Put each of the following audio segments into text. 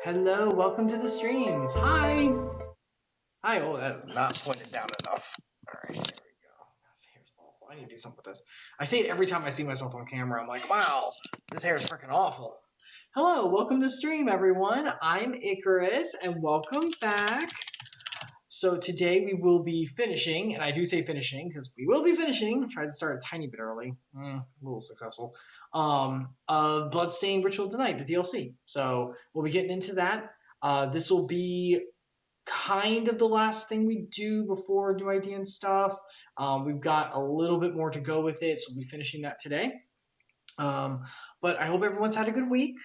Hello, welcome to the streams. Hi. Hi. Oh, that is not pointed down enough. All right, there we go. This hair's awful. I need to do something with this. I say it every time I see myself on camera. I'm like, wow, this hair is freaking awful. Hello, welcome to the stream, everyone. I'm Icarus, and welcome back. So today we will be finishing, and I do say finishing because we will be finishing. Tried to start a tiny bit early, a little successful. Bloodstained Ritual Tonight, the DLC. So we'll be getting into that. This will be kind of the last thing we do before New Idea and stuff. We've got a little bit more to go with it, so we'll be finishing that today. But I hope everyone's had a good week.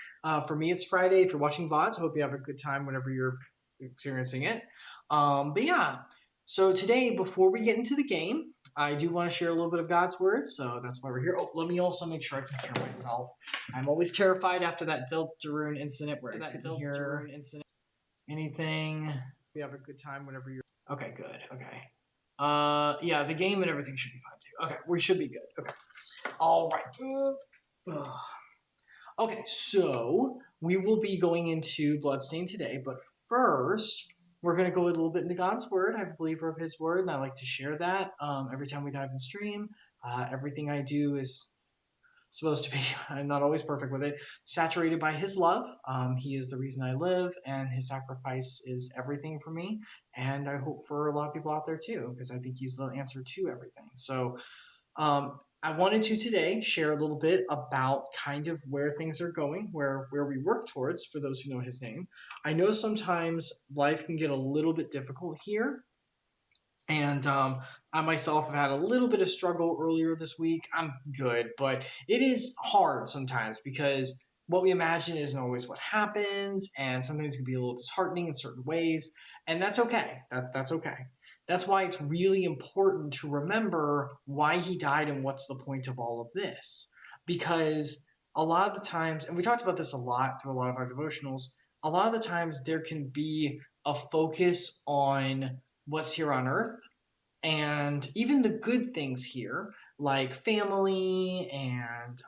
For me, it's Friday. If you're watching VODs, I hope you have a good time whenever you're experiencing it. But yeah, so today, before we get into the game, I do want to share a little bit of God's word, so that's why we're here. Oh, let me also make sure I can hear myself. I'm always terrified after that Deltarune incident where I couldn't hear anything. We have a good time whenever you're... Okay, good. Okay. Yeah, the game and everything should be fine too. Okay, we should be good. Okay. All right. Okay, so we will be going into Bloodstained today, but first we're going to go a little bit into God's Word. I'm a believer of His Word, and I like to share that every time we dive in stream. Everything I do is supposed to be, I'm not always perfect with it, saturated by His love. He is the reason I live, and His sacrifice is everything for me, and I hope for a lot of people out there too, because I think He's the answer to everything. So I wanted to today share a little bit about kind of where things are going, where we work towards, for those who know His name. I know sometimes life can get a little bit difficult here, and I myself have had a little bit of struggle earlier this week. I'm good, but it is hard sometimes because what we imagine isn't always what happens, and sometimes it can be a little disheartening in certain ways, and that's okay. That's okay. That's why it's really important to remember why He died and what's the point of all of this. Because a lot of the times, and we talked about this a lot through a lot of our devotionals, a lot of the times there can be a focus on what's here on earth and even the good things here, like family and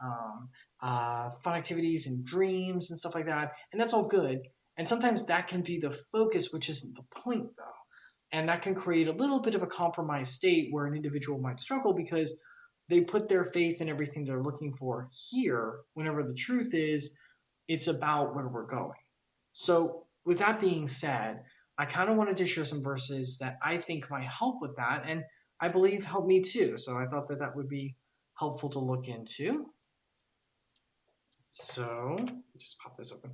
fun activities and dreams and stuff like that. And that's all good. And sometimes that can be the focus, which isn't the point, though. And that can create a little bit of a compromised state where an individual might struggle because they put their faith in everything they're looking for here, whenever the truth is, it's about where we're going. So with that being said, I kind of wanted to share some verses that I think might help with that, and I believe help me too. So I thought that that would be helpful to look into. So just pop this open.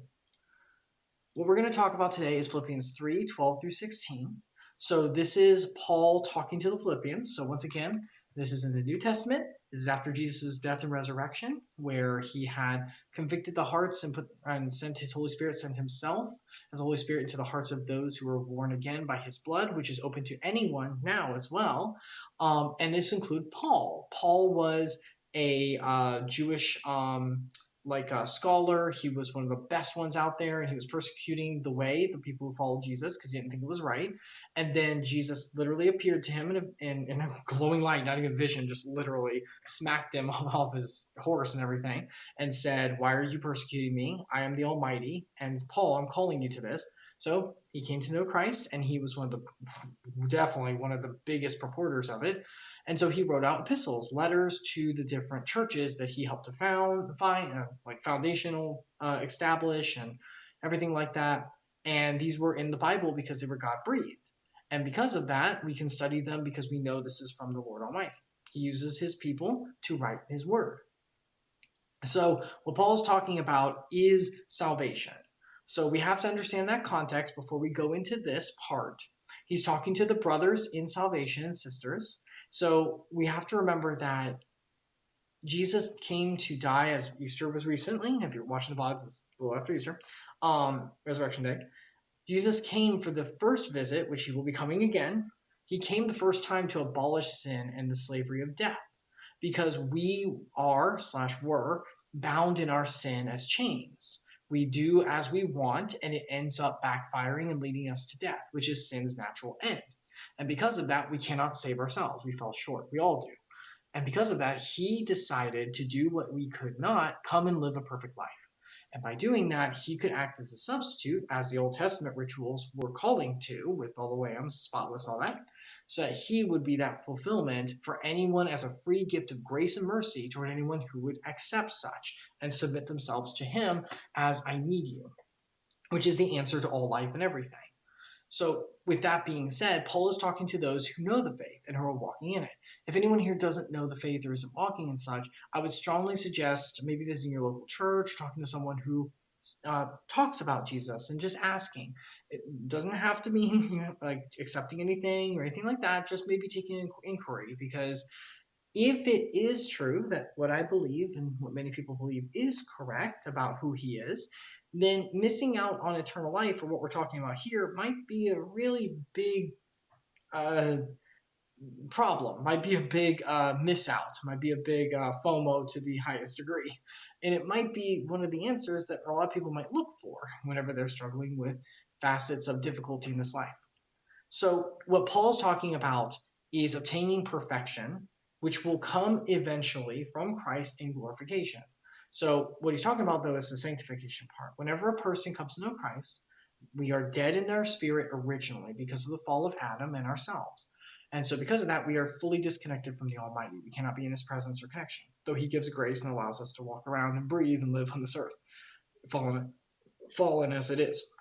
What we're going to talk about today is Philippians 3:12 through 16. So this is Paul talking to the Philippians. So once again, this is in the New Testament. This is after Jesus' death and resurrection, where He had convicted the hearts and sent His Holy Spirit, sent Himself as the Holy Spirit into the hearts of those who were born again by His blood, which is open to anyone now as well. And this includes Paul. Paul was a Jewish scholar. He was one of the best ones out there, and he was persecuting the people who followed Jesus because he didn't think it was right. And then Jesus literally appeared to him in a glowing light, not even vision, just literally smacked him off his horse and everything, and said, "Why are you persecuting me? I am the Almighty, and Paul, I'm calling you to this." So he came to know Christ, and he was definitely one of the biggest purporters of it. And so he wrote out epistles, letters to the different churches that he helped to foundational establish and everything like that. And these were in the Bible because they were God-breathed. And because of that, we can study them because we know this is from the Lord Almighty. He uses His people to write His word. So what Paul is talking about is salvation. So we have to understand that context before we go into this part. He's talking to the brothers in salvation and sisters. So we have to remember that Jesus came to die, as Easter was recently. If you're watching the VODs, it's a little after Easter, Resurrection Day. Jesus came for the first visit, which He will be coming again. He came the first time to abolish sin and the slavery of death, because we were bound in our sin as chains. We do as we want, and it ends up backfiring and leading us to death, which is sin's natural end. And because of that, we cannot save ourselves. We fell short. We all do. And because of that, He decided to do what we could not, come and live a perfect life. And by doing that, he could act as a substitute, as the Old Testament rituals were calling to, with all the lambs, spotless, all that, so that he would be that fulfillment for anyone as a free gift of grace and mercy toward anyone who would accept such and submit themselves to him as I need you, which is the answer to all life and everything. So, with that being said, Paul is talking to those who know the faith and who are walking in it. If anyone here doesn't know the faith or isn't walking in such, I would strongly suggest maybe visiting your local church, talking to someone who talks about Jesus and just asking. It doesn't have to mean like accepting anything or anything like that, just maybe taking an inquiry, because if it is true that what I believe and what many people believe is correct about who he is, then missing out on eternal life, or what we're talking about here, might be a really big uh, problem, might be a big miss out, might be a big FOMO to the highest degree. And it might be one of the answers that a lot of people might look for whenever they're struggling with facets of difficulty in this life. So, what Paul's talking about is obtaining perfection, which will come eventually from Christ in glorification. So, what he's talking about, though, is the sanctification part. Whenever a person comes to know Christ, we are dead in our spirit originally because of the fall of Adam and ourselves. And so, because of that, we are fully disconnected from the Almighty. We cannot be in his presence or connection, though he gives grace and allows us to walk around and breathe and live on this earth, fallen as it is.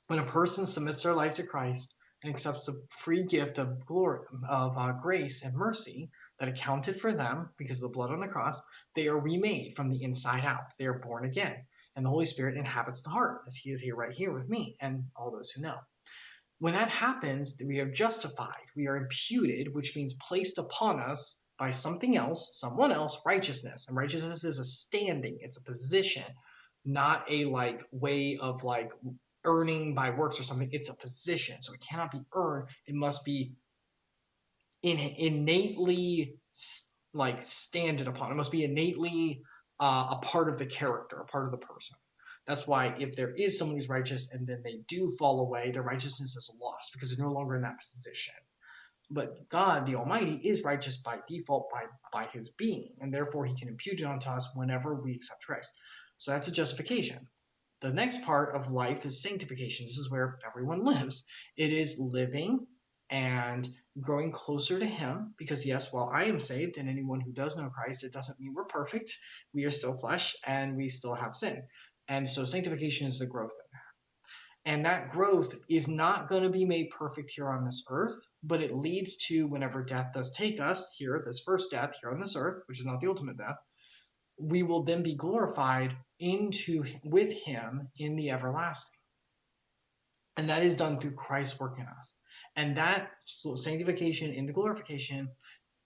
When a person submits their life to Christ and accepts the free gift of glory, of grace and mercy that accounted for them because of the blood on the cross, they are remade from the inside out. They are born again, and the Holy Spirit inhabits the heart, as he is here right here with me and all those who know. When that happens, we are justified, we are imputed, which means placed upon us by something else, someone else, righteousness. And righteousness is a standing, it's a position, not a like way of like earning by works or something. It's a position, so it cannot be earned. It must be innately like standed upon. It must be innately a part of the character, a part of the person. That's why if there is someone who's righteous and then they do fall away, their righteousness is lost because they're no longer in that position. But God, the Almighty, is righteous by default by his being, and therefore he can impute it onto us whenever we accept Christ. So that's a justification. The next part of life is sanctification. This is where everyone lives. It is living and growing closer to him, because yes, while I am saved and anyone who does know Christ, it doesn't mean we're perfect. We are still flesh and we still have sin. And so sanctification is the growth in that. And that growth is not going to be made perfect here on this earth, but it leads to whenever death does take us here, this first death here on this earth, which is not the ultimate death, we will then be glorified with him in the everlasting. And that is done through Christ's work in us. And that sanctification into glorification,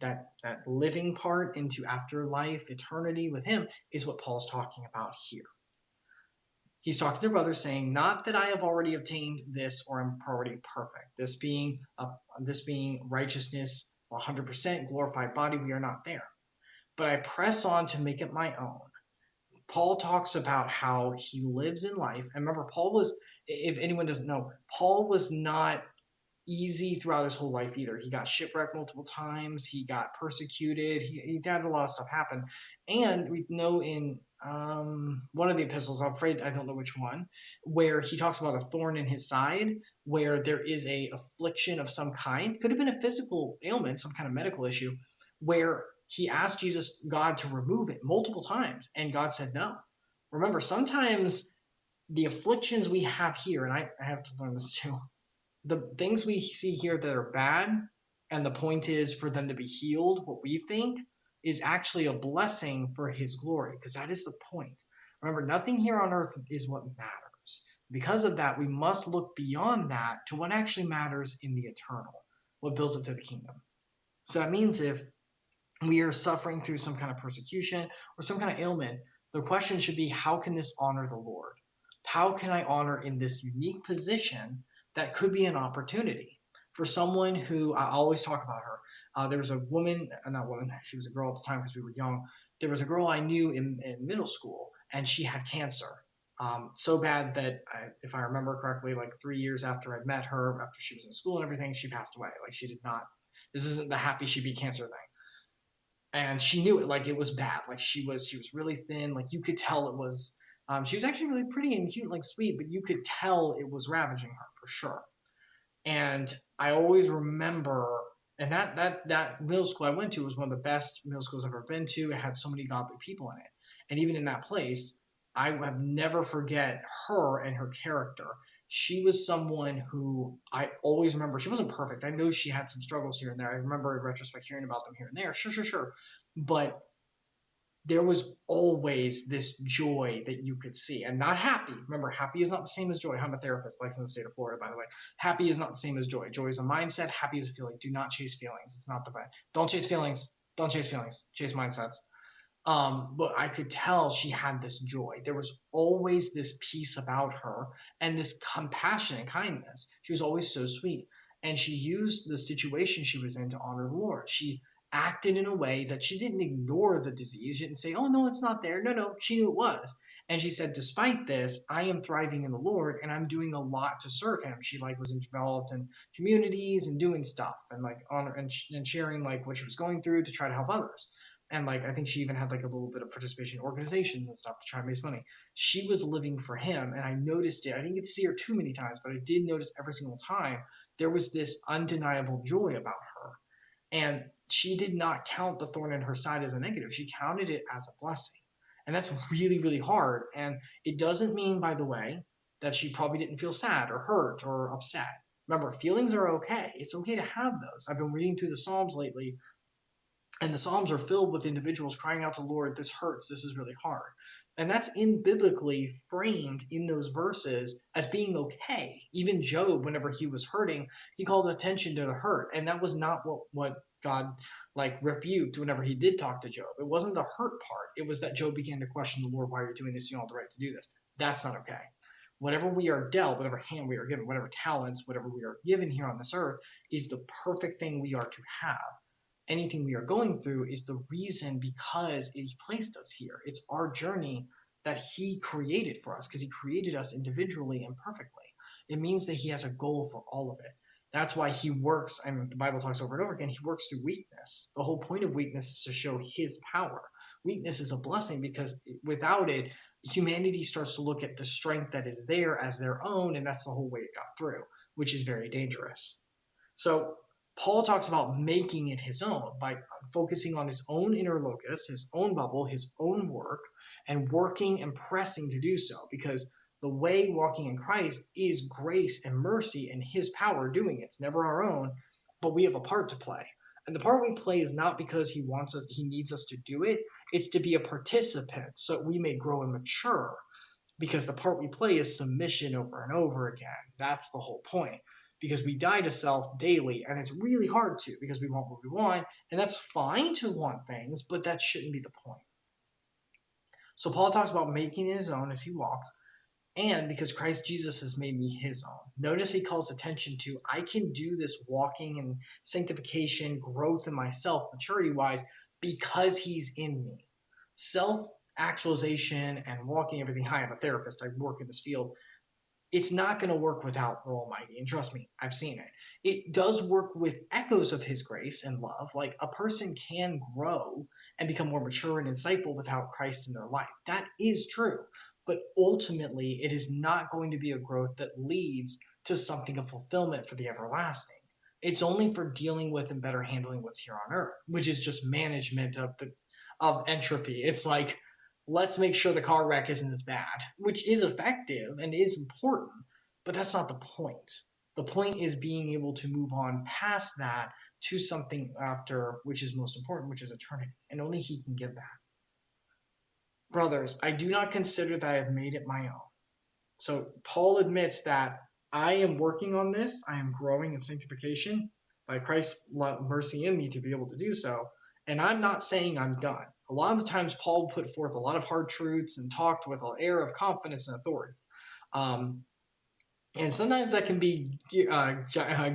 that living part into afterlife, eternity with him, is what Paul's talking about here. He's talking to their brothers, saying, not that I have already obtained this or am already perfect. This being righteousness, 100% glorified body, we are not there. But I press on to make it my own. Paul talks about how he lives in life. And remember, Paul was, if anyone doesn't know, Paul was not easy throughout his whole life either. He got shipwrecked multiple times. He got persecuted. He had a lot of stuff happen. And we know in one of the epistles, I'm afraid I don't know which one, where he talks about a thorn in his side, where there is a affliction of some kind. Could have been a physical ailment, some kind of medical issue, where he asked God to remove it multiple times, and God said no. Remember, sometimes the afflictions we have here, and I have to learn this too, the things we see here that are bad, and the point is for them to be healed, what we think, is actually a blessing for his glory, because that is the point. Remember, nothing here on earth is what matters. Because of that, we must look beyond that to what actually matters in the eternal, what builds up to the kingdom. So that means if we are suffering through some kind of persecution or some kind of ailment, the question should be, how can this honor the Lord? How can I honor in this unique position that could be an opportunity for someone who, I always talk about her. There was a woman, not woman, she was a girl at the time because we were young. There was a girl I knew in middle school, and she had cancer. So bad that, if I remember correctly, like 3 years after I'd met her, after she was in school and everything, she passed away. Like, she did not, this isn't the happy she beat cancer thing. And she knew it, like it was bad. Like she was really thin. Like you could tell it was She was actually really pretty and cute, like sweet, but you could tell it was ravaging her for sure. And I always remember, and that middle school I went to was one of the best middle schools I've ever been to. It had so many godly people in it, and even in that place, I have never forget her and her character. She was someone who I always remember. She wasn't perfect. I know she had some struggles here and there. I remember in retrospect hearing about them here and there. Sure. But there was always this joy that you could see, and not happy. Remember, happy is not the same as joy. I'm a therapist, like in the state of Florida, by the way. Happy is not the same as joy. Joy is a mindset. Happy is a feeling. Do not chase feelings. It's not the bad. Don't chase feelings. Don't chase feelings. Chase mindsets. But I could tell she had this joy. There was always this peace about her and this compassion and kindness. She was always so sweet. And she used the situation she was in to honor the Lord. She acted in a way that she didn't ignore the disease. She didn't say, oh, no, it's not there. No, she knew it was. And she said, despite this, I am thriving in the Lord and I'm doing a lot to serve him. She was involved in communities and doing stuff and honor and sharing what she was going through to try to help others. And I think she even had a little bit of participation in organizations and stuff to try and raise money. She was living for him, and I noticed it. I didn't get to see her too many times, but I did notice every single time there was this undeniable joy about her. And she did not count the thorn in her side as a negative. She counted it as a blessing. And that's really, really hard. And it doesn't mean, by the way, that she probably didn't feel sad or hurt or upset. Remember, feelings are okay. It's okay to have those. I've been reading through the Psalms lately, and the Psalms are filled with individuals crying out to the Lord, this hurts, this is really hard. And that's in biblically framed in those verses as being okay. Even Job, whenever he was hurting, he called attention to the hurt. And that was not what God rebuked whenever he did talk to Job. It wasn't the hurt part. It was that Job began to question the Lord, why you're doing this, you don't have the right to do this. That's not okay. Whatever we are dealt, whatever hand we are given, whatever talents, whatever we are given here on this earth is the perfect thing we are to have. Anything we are going through is the reason because he placed us here. It's our journey that he created for us because he created us individually and perfectly. It means that he has a goal for all of it. That's why he works, and the Bible talks over and over again, he works through weakness. The whole point of weakness is to show his power. Weakness is a blessing because without it, humanity starts to look at the strength that is there as their own, and that's the whole way it got through, which is very dangerous. So Paul talks about making it his own by focusing on his own inner locus, his own bubble, his own work, and working and pressing to do so, because the way walking in Christ is grace and mercy and his power doing it. It's never our own, but we have a part to play. And the part we play is not because he needs us to do it. It's to be a participant so we may grow and mature, because the part we play is submission over and over again. That's the whole point. Because we die to self daily, and it's really hard to, because we want what we want, and that's fine to want things, but that shouldn't be the point. So Paul talks about making his own as he walks, and because Christ Jesus has made me his own. Notice he calls attention to, I can do this walking and sanctification, growth in myself, maturity-wise, because he's in me. Self-actualization and walking everything high. I'm a therapist. I work in this field. It's not going to work without the Almighty. And trust me, I've seen it. It does work with echoes of his grace and love. A person can grow and become more mature and insightful without Christ in their life. That is true. But ultimately, it is not going to be a growth that leads to something of fulfillment for the everlasting. It's only for dealing with and better handling what's here on earth, which is just management of entropy. It's let's make sure the car wreck isn't as bad, which is effective and is important, but that's not the point. The point is being able to move on past that to something after, which is most important, which is eternity, and only he can give that. Brothers, I do not consider that I have made it my own. So Paul admits that I am working on this. I am growing in sanctification by Christ's mercy in me to be able to do so. And I'm not saying I'm done. A lot of the times Paul put forth a lot of hard truths and talked with an air of confidence and authority. And sometimes that can be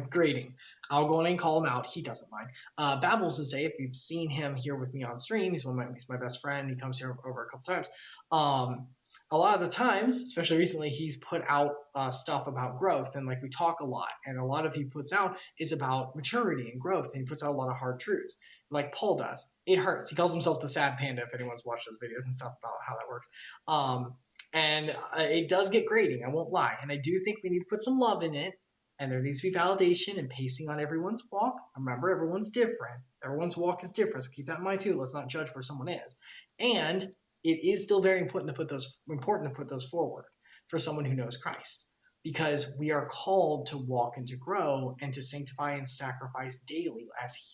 grating. I'll go in and call him out. He doesn't mind. Babbles to say, if you've seen him here with me on stream, he's my best friend. He comes here over a couple times. A lot of the times, especially recently, he's put out stuff about growth, and we talk a lot. And a lot of he puts out is about maturity and growth, and he puts out a lot of hard truths, like Paul does. It hurts. He calls himself the sad panda, if anyone's watched those videos and stuff about how that works. And it does get grating, I won't lie. And I do think we need to put some love in it. And there needs to be validation and pacing on everyone's walk. Remember, everyone's different. Everyone's walk is different. So keep that in mind too. Let's not judge where someone is. And it is still very important to put those forward for someone who knows Christ. Because we are called to walk and to grow and to sanctify and sacrifice daily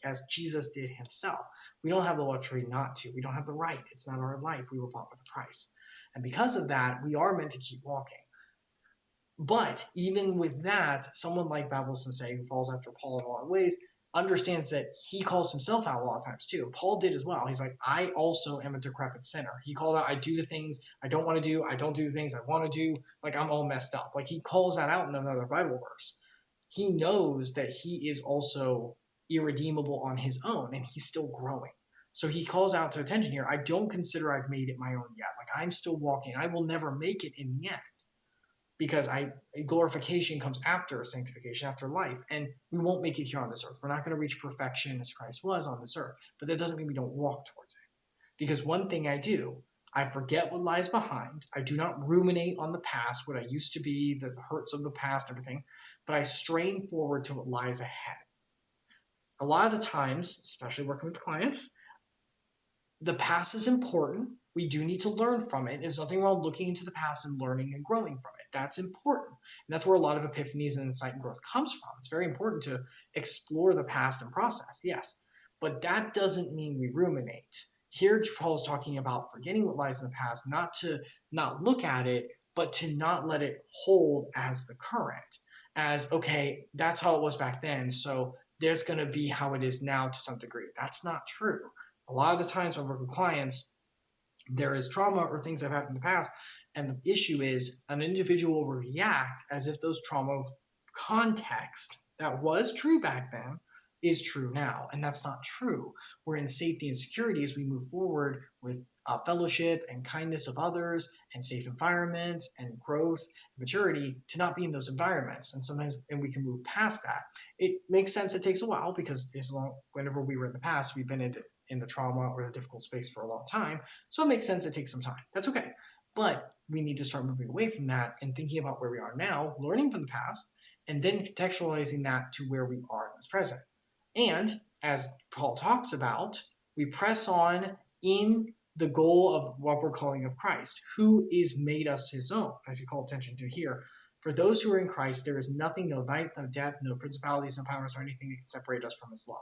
as Jesus did himself. We don't have the luxury not to. We don't have the right. It's not our life. We were bought with a price. And because of that, we are meant to keep walking. But even with that, someone like Babel Sensei, who falls after Paul in a lot of ways, understands that he calls himself out a lot of times too. Paul did as well. He's like, I also am a decrepit sinner. He called out, I do the things I don't want to do. I don't do the things I want to do. Like, I'm all messed up. Like, he calls that out in another Bible verse. He knows that he is also irredeemable on his own, and he's still growing. So he calls out to attention here. I don't consider I've made it my own yet. Like, I'm still walking. I will never make it in the end. Because glorification comes after sanctification, after life, and we won't make it here on this earth. We're not going to reach perfection as Christ was on this earth, but that doesn't mean we don't walk towards it. Because one thing I do, I forget what lies behind. I do not ruminate on the past, what I used to be, the hurts of the past, everything, but I strain forward to what lies ahead. A lot of the times, especially working with clients, the past is important. We do need to learn from it. There's nothing wrong looking into the past and learning and growing from it. That's important. And that's where a lot of epiphanies and insight and growth comes from. It's very important to explore the past and process, yes. But that doesn't mean we ruminate. Here, Paul is talking about forgetting what lies in the past, not to not look at it, but to not let it hold as the current. As, okay, that's how it was back then, so there's going to be how it is now to some degree. That's not true. A lot of the times when I work with clients, there is trauma or things that have happened in the past, and the issue is an individual will react as if those trauma context that was true back then is true now, and that's not true. We're in safety and security as we move forward with fellowship and kindness of others and safe environments and growth and maturity to not be in those environments. And sometimes, and we can move past that. It makes sense. It takes a while because whenever we were in the past, we've been in the trauma or the difficult space for a long time. So it makes sense it takes some time. That's okay. But we need to start moving away from that and thinking about where we are now, learning from the past, and then contextualizing that to where we are in this present. And as Paul talks about, we press on in the goal of what we're calling of Christ, who is made us his own, as he called attention to here. For those who are in Christ, there is nothing, no height, no depth, no principalities, no powers, or anything that can separate us from his love.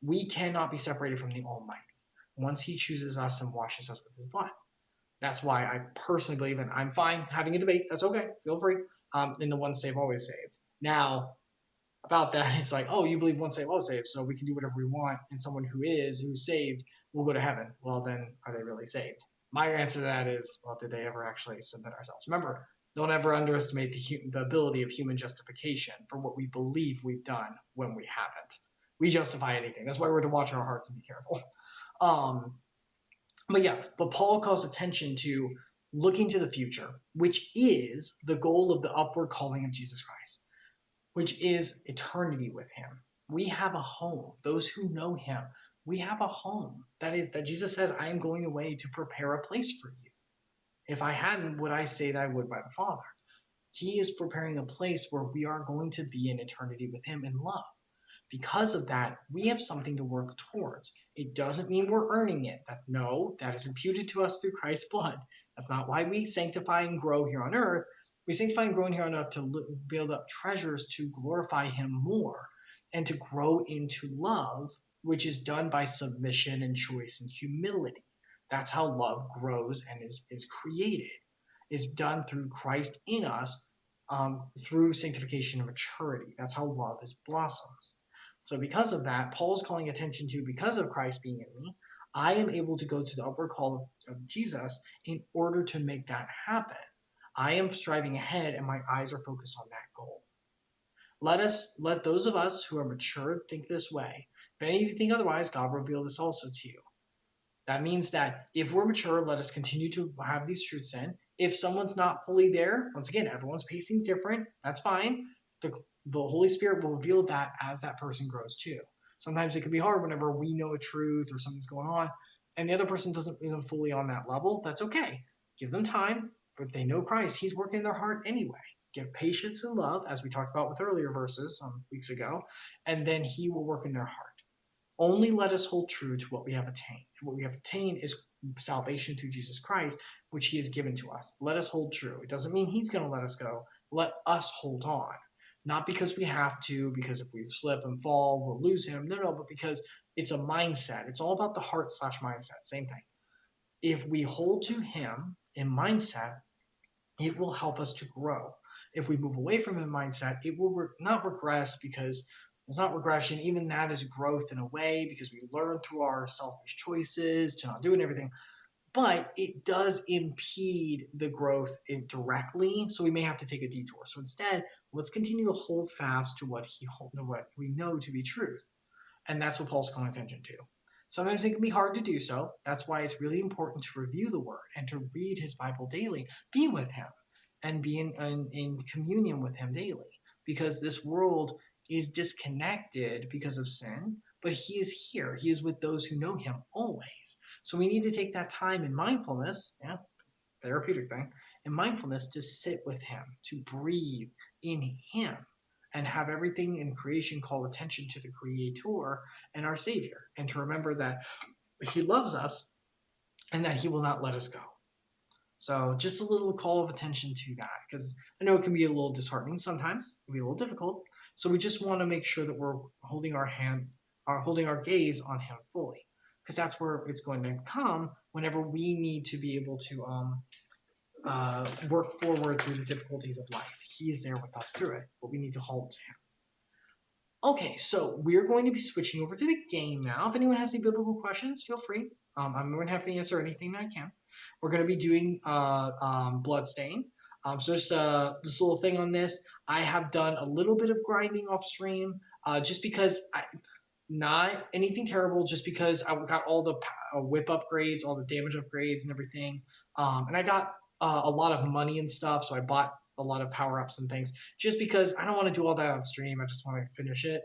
We cannot be separated from the Almighty once he chooses us and washes us with his blood. That's why I personally believe, and I'm fine having a debate. That's okay. Feel free. In the once saved, always saved. Now, about that, it's like, oh, you believe once saved, always saved, so we can do whatever we want, and someone who's saved will go to heaven. Well, then, are they really saved? My answer to that is, well, did they ever actually submit ourselves? Remember, don't ever underestimate the ability of human justification for what we believe we've done when we haven't. We justify anything. That's why we're to watch our hearts and be careful. But Paul calls attention to looking to the future, which is the goal of the upward calling of Jesus Christ, which is eternity with him. We have a home. Those who know him, we have a home. That Jesus says, I am going away to prepare a place for you. If I hadn't, would I say that I would by the Father? He is preparing a place where we are going to be in eternity with him in love. Because of that, we have something to work towards. It doesn't mean we're earning it. That is imputed to us through Christ's blood. That's not why we sanctify and grow here on earth. We sanctify and grow here on earth to build up treasures to glorify him more and to grow into love, which is done by submission and choice and humility. That's how love grows and is created, is done through Christ in us through sanctification and maturity. That's how love blossoms. So because of that, Paul is calling attention to, because of Christ being in me, I am able to go to the upward call of Jesus in order to make that happen. I am striving ahead and my eyes are focused on that goal. Let those of us who are mature think this way. If any of you think otherwise, God will reveal this also to you. That means that if we're mature, let us continue to have these truths in. If someone's not fully there, once again, everyone's pacing is different. That's fine. The Holy Spirit will reveal that as that person grows too. Sometimes it can be hard whenever we know a truth or something's going on and the other person isn't fully on that level. That's okay. Give them time. if they know Christ, he's working in their heart anyway. Give patience and love, as we talked about with earlier verses weeks ago, and then he will work in their heart. Only let us hold true to what we have attained. What we have attained is salvation through Jesus Christ, which he has given to us. Let us hold true. It doesn't mean he's going to let us go. Let us hold on. Not because we have to, because if we slip and fall, we'll lose him. No, but because it's a mindset. It's all about the heart/mindset. Same thing. If we hold to him in mindset, it will help us to grow. If we move away from him mindset, it will not regress, because it's not regression. Even that is growth in a way, because we learn through our selfish choices to not doing everything. But it does impede the growth indirectly, so we may have to take a detour. So instead, let's continue to hold fast to what we know to be truth. And that's what Paul's calling attention to. Sometimes it can be hard to do so. That's why it's really important to review the Word and to read his Bible daily, be with him, and be in communion with him daily. Because this world is disconnected because of sin, but he is here. He is with those who know him always. So we need to take that time in mindfulness, therapeutic thing, in mindfulness to sit with him, to breathe in him, and have everything in creation call attention to the Creator and our Savior, and to remember that he loves us and that he will not let us go. So just a little call of attention to that, because I know it can be a little disheartening sometimes. It can be a little difficult. So we just want to make sure that we're holding our gaze on him fully, because that's where it's going to come whenever we need to be able to work forward through the difficulties of life. He is there with us through it, but we need to hold to him. Okay, so we're going to be switching over to the game now. If anyone has any biblical questions, feel free. I'm more than happy to answer anything that I can. We're going to be doing Bloodstained. So just this little thing on this. I have done a little bit of grinding off stream, just because not anything terrible, just because I got all the whip upgrades, all the damage upgrades and everything. And I got a lot of money and stuff, so I bought a lot of power-ups and things, just because I don't want to do all that on stream. I just want to finish it.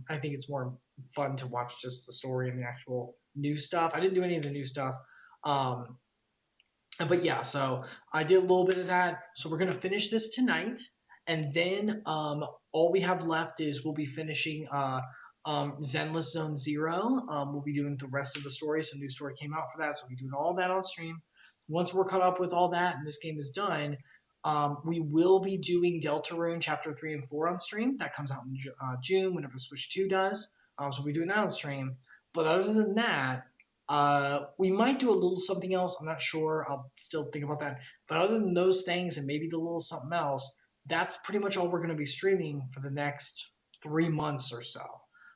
I think it's more fun to watch just the story and the actual new stuff. I didn't do any of the new stuff. But yeah, so I did a little bit of that. So we're going to finish this tonight. And then all we have left is we'll be finishing Zenless Zone Zero. We'll be doing the rest of the story. Some new story came out for that, so we'll be doing all that on stream. Once we're caught up with all that and this game is done, we will be doing Deltarune Chapter 3 and 4 on stream. That comes out in June, whenever Switch 2 does. So we'll be doing that on stream. But other than that, we might do a little something else. I'm not sure. I'll still think about that. But other than those things and maybe the little something else, that's pretty much all we're going to be streaming for the next 3 months or so.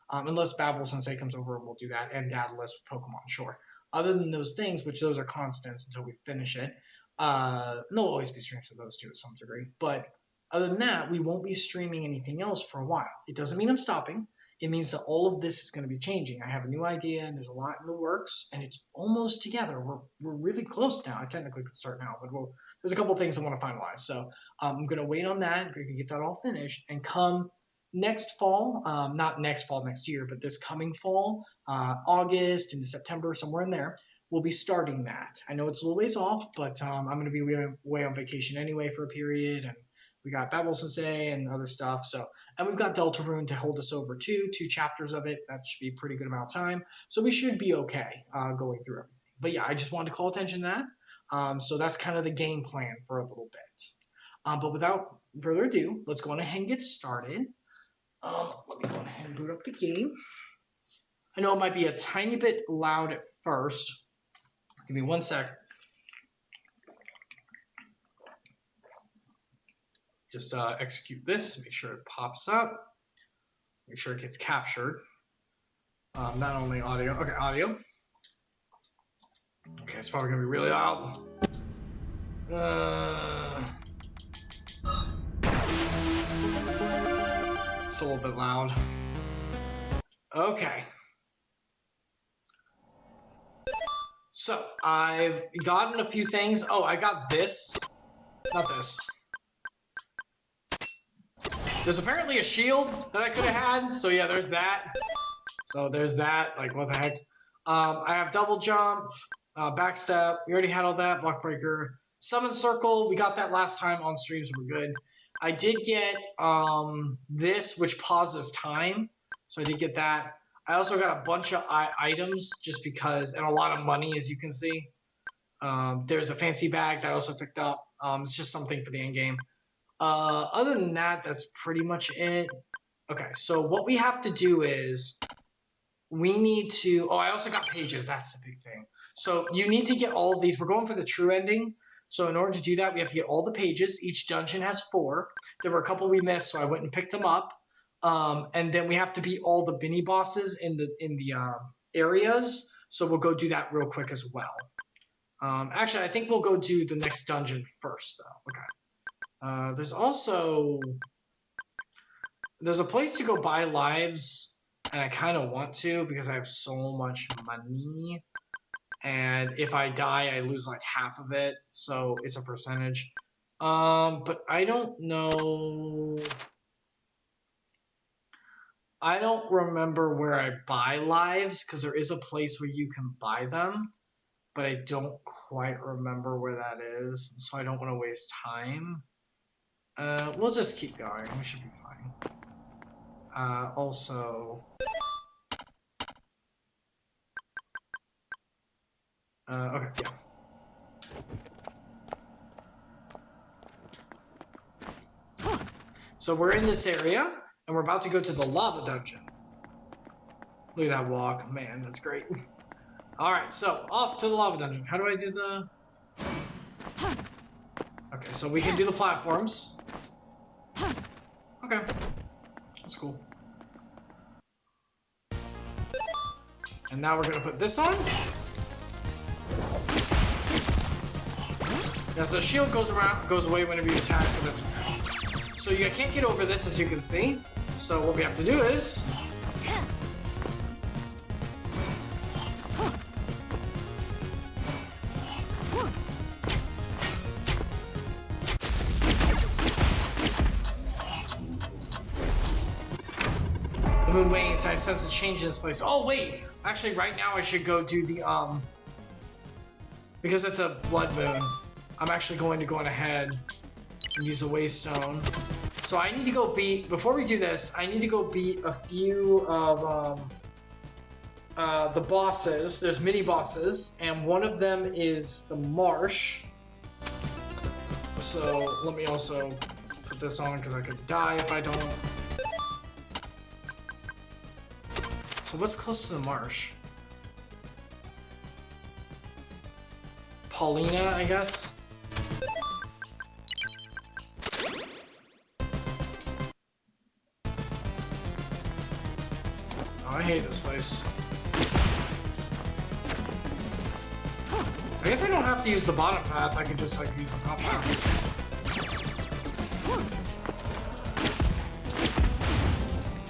Unless Babel Sensei comes over, we'll do that. And Daedalus with Pokemon, sure. Other than those things, which those are constants until we finish it, there'll always be streams for those two to some degree. But other than that, we won't be streaming anything else for a while. It doesn't mean I'm stopping. It means that all of this is going to be changing. I have a new idea, and there's a lot in the works, and it's almost together. We're really close now. I technically could start now, but there's a couple things I want to finalize. So I'm going to wait on that. We're going to get that all finished, and come next fall, not next fall next year, but this coming fall, August into September, somewhere in there, we'll be starting that. I know it's a little ways off, but I'm going to be away on vacation anyway for a period, and we got Babel Sensei and other stuff. So, and we've got Deltarune to hold us over too, 2 chapters of it. That should be a pretty good amount of time. So we should be okay going through everything. But yeah, I just wanted to call attention to that. So that's kind of the game plan for a little bit. But without further ado, let's go on ahead and get started. Let me go ahead and boot up the game. I know it might be a tiny bit loud at first. Give me 1 sec. Just execute this, make sure it pops up, make sure it gets captured. Not only audio, okay, audio. Okay, it's probably gonna be really loud. It's a little bit loud. Okay. So, I've gotten a few things. Oh, I got this. Not this. There's apparently a shield that I could have had, so yeah, there's that. So there's that, like what the heck. I have double jump, backstep, we already had all that, block breaker, Summon Circle, we got that last time on streams, we're good. I did get this, which pauses time. So I did get that. I also got a bunch of items just because, and a lot of money, as you can see. There's a fancy bag that I also picked up. It's just something for the end game. Other than that, that's pretty much it. Okay, so what we have to do is we need to... Oh, I also got pages. That's the big thing. So you need to get all of these. We're going for the true ending. So in order to do that, we have to get all the pages. Each dungeon has 4. There were a couple we missed, so I went and picked them up. And then we have to beat all the mini bosses in the areas. So we'll go do that real quick as well. Actually, I think we'll go do the next dungeon first, though. Okay. There's a place to go buy lives, and I kind of want to because I have so much money. And if I die, I lose like half of it, so it's a percentage. But I don't know... I don't remember where I buy lives, because there is a place where you can buy them, but I don't quite remember where that is, so I don't want to waste time. We'll just keep going. We should be fine. Also... okay, yeah. So we're in this area, and we're about to go to the lava dungeon. Look at that walk. Man, that's great. Alright, so off to the lava dungeon. How do I do the... Okay, so we can do the platforms. Okay. That's cool. And now we're going to put this on. Yeah, so shield goes away whenever you attack, but that's okay. So you can't get over this, as you can see. So what we have to do is... The moon wanes, I sense a change in this place. Oh, wait! Actually, right now I should go do the, because it's a blood moon, I'm actually going to go on ahead and use a waystone. So I need to go beat, before we do this, I need to go beat a few of the bosses. There's mini bosses, and one of them is the marsh. So let me also put this on because I could die if I don't. So what's close to the marsh? Paulina, I guess? I hate this place. I guess I don't have to use the bottom path, I could just like use the top path.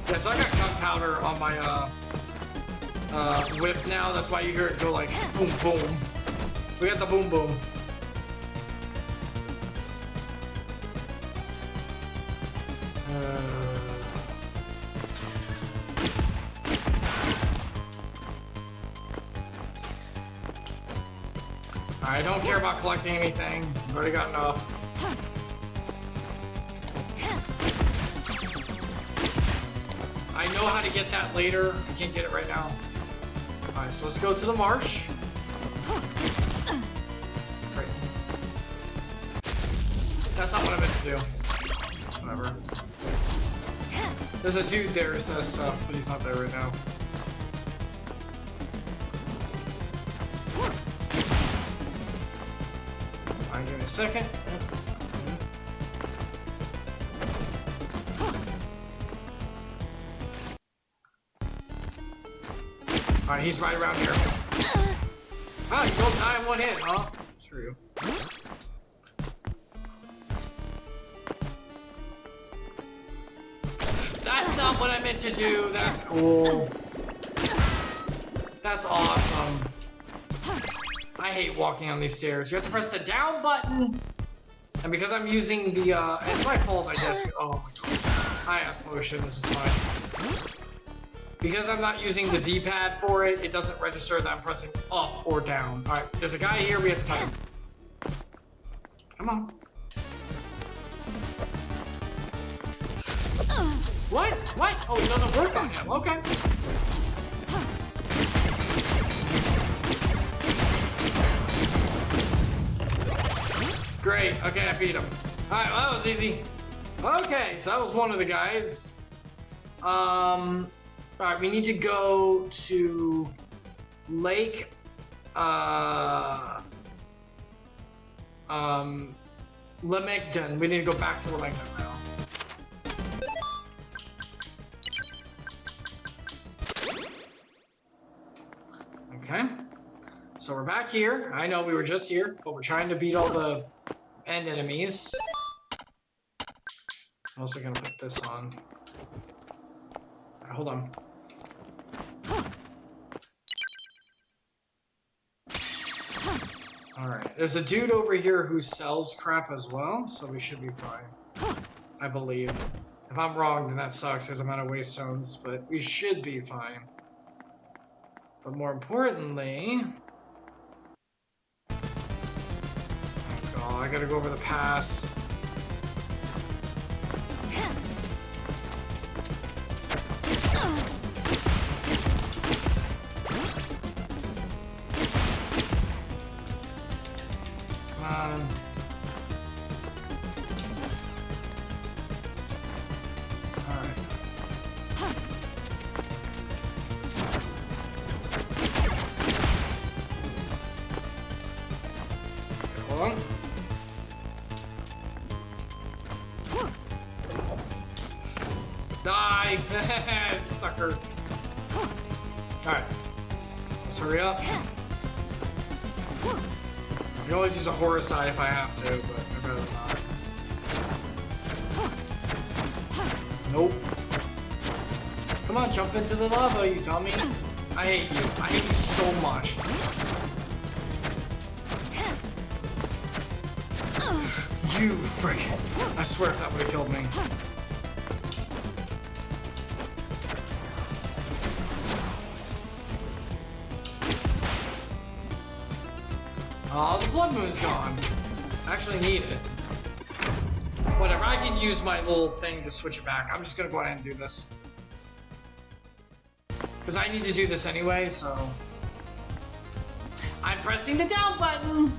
Yeah, so I got gunpowder on my whip now, that's why you hear it go like boom boom. We got the boom boom. I don't care about collecting anything. I've already got enough. I know how to get that later. I can't get it right now. Alright, so let's go to the marsh. Great. That's not what I meant to do. Whatever. There's a dude there who says stuff, but he's not there right now. Alright, give me a second. Alright, he's right around here. Ah, you don't die in one hit, huh? Screw you. That's not what I meant to do. That's cool. That's awesome. I hate walking on these stairs. You have to press the down button. And because I'm using the, it's my fault, I guess. Oh my god. I have potion, this is fine. Because I'm not using the D-pad for it, it doesn't register that I'm pressing up or down. Alright, there's a guy here, we have to fight him. Come on. What? What? Oh, it doesn't work on him. Okay. Great. Okay, I beat him. Alright, well, that was easy. Okay, so that was one of the guys. Alright, we need to go to Lake Lemegden. We need to go back to Lemegden now. Okay. So we're back here. I know we were just here, but we're trying to beat all the end enemies. I'm also gonna put this on. Hold on. Alright, there's a dude over here who sells crap as well, so we should be fine. I believe. If I'm wrong, then that sucks because I'm out of waystones, but we should be fine. But more importantly... Oh, I gotta go over the pass. Die! Sucker. Alright. Let's hurry up. I can always use a horror side if I have to, but I'd rather not. Nope. Come on, jump into the lava, you dummy. I hate you. I hate you so much. You frick. I swear if that would have killed me. Oh, the blood moon's gone. I actually need it. Whatever, I can use my little thing to switch it back. I'm just gonna go ahead and do this. Because I need to do this anyway, so... I'm pressing the down button!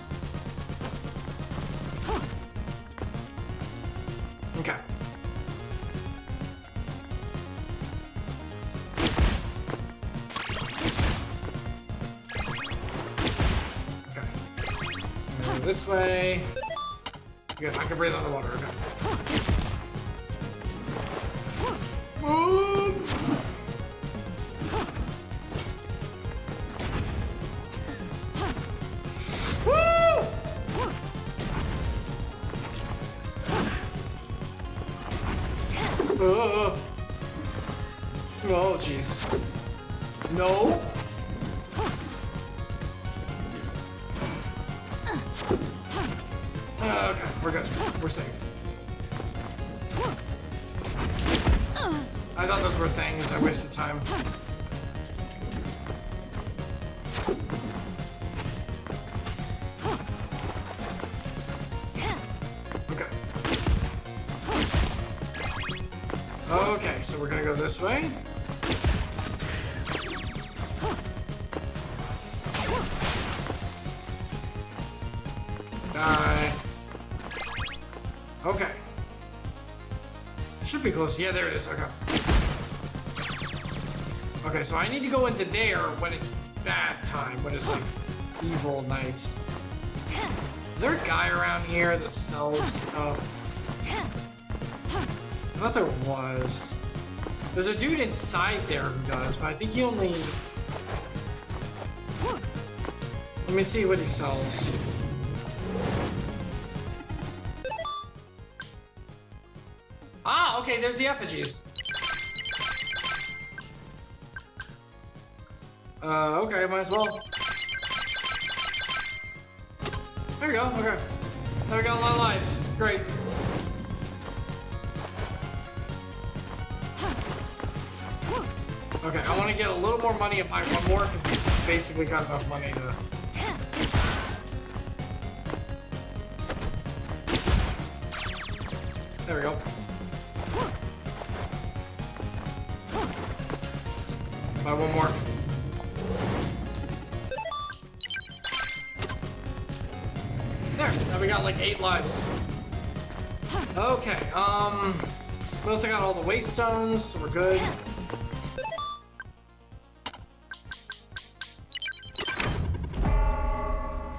Okay. This way. Good, I can breathe underwater. Okay. Move! Woo! Oh, jeez. No. Okay, we're good. We're safe. I thought those were things. I wasted time. Okay. Okay, so we're gonna go this way. Die. Okay. Should be close. Yeah, there it is. Okay. Okay, so I need to go into there when it's bad time, when it's like evil night. Is there a guy around here that sells stuff? I thought there was. There's a dude inside there who does, but I think he only... Let me see what he sells. Ah, okay, there's the effigies. Okay, might as well. There we go, okay. Now we got a lot of lives. Great. Okay, I want to get a little more money and buy one more, because we basically got enough money to... There we go. One more. There. Now we got like 8 lives. Okay. We also got all the waste stones, so we're good.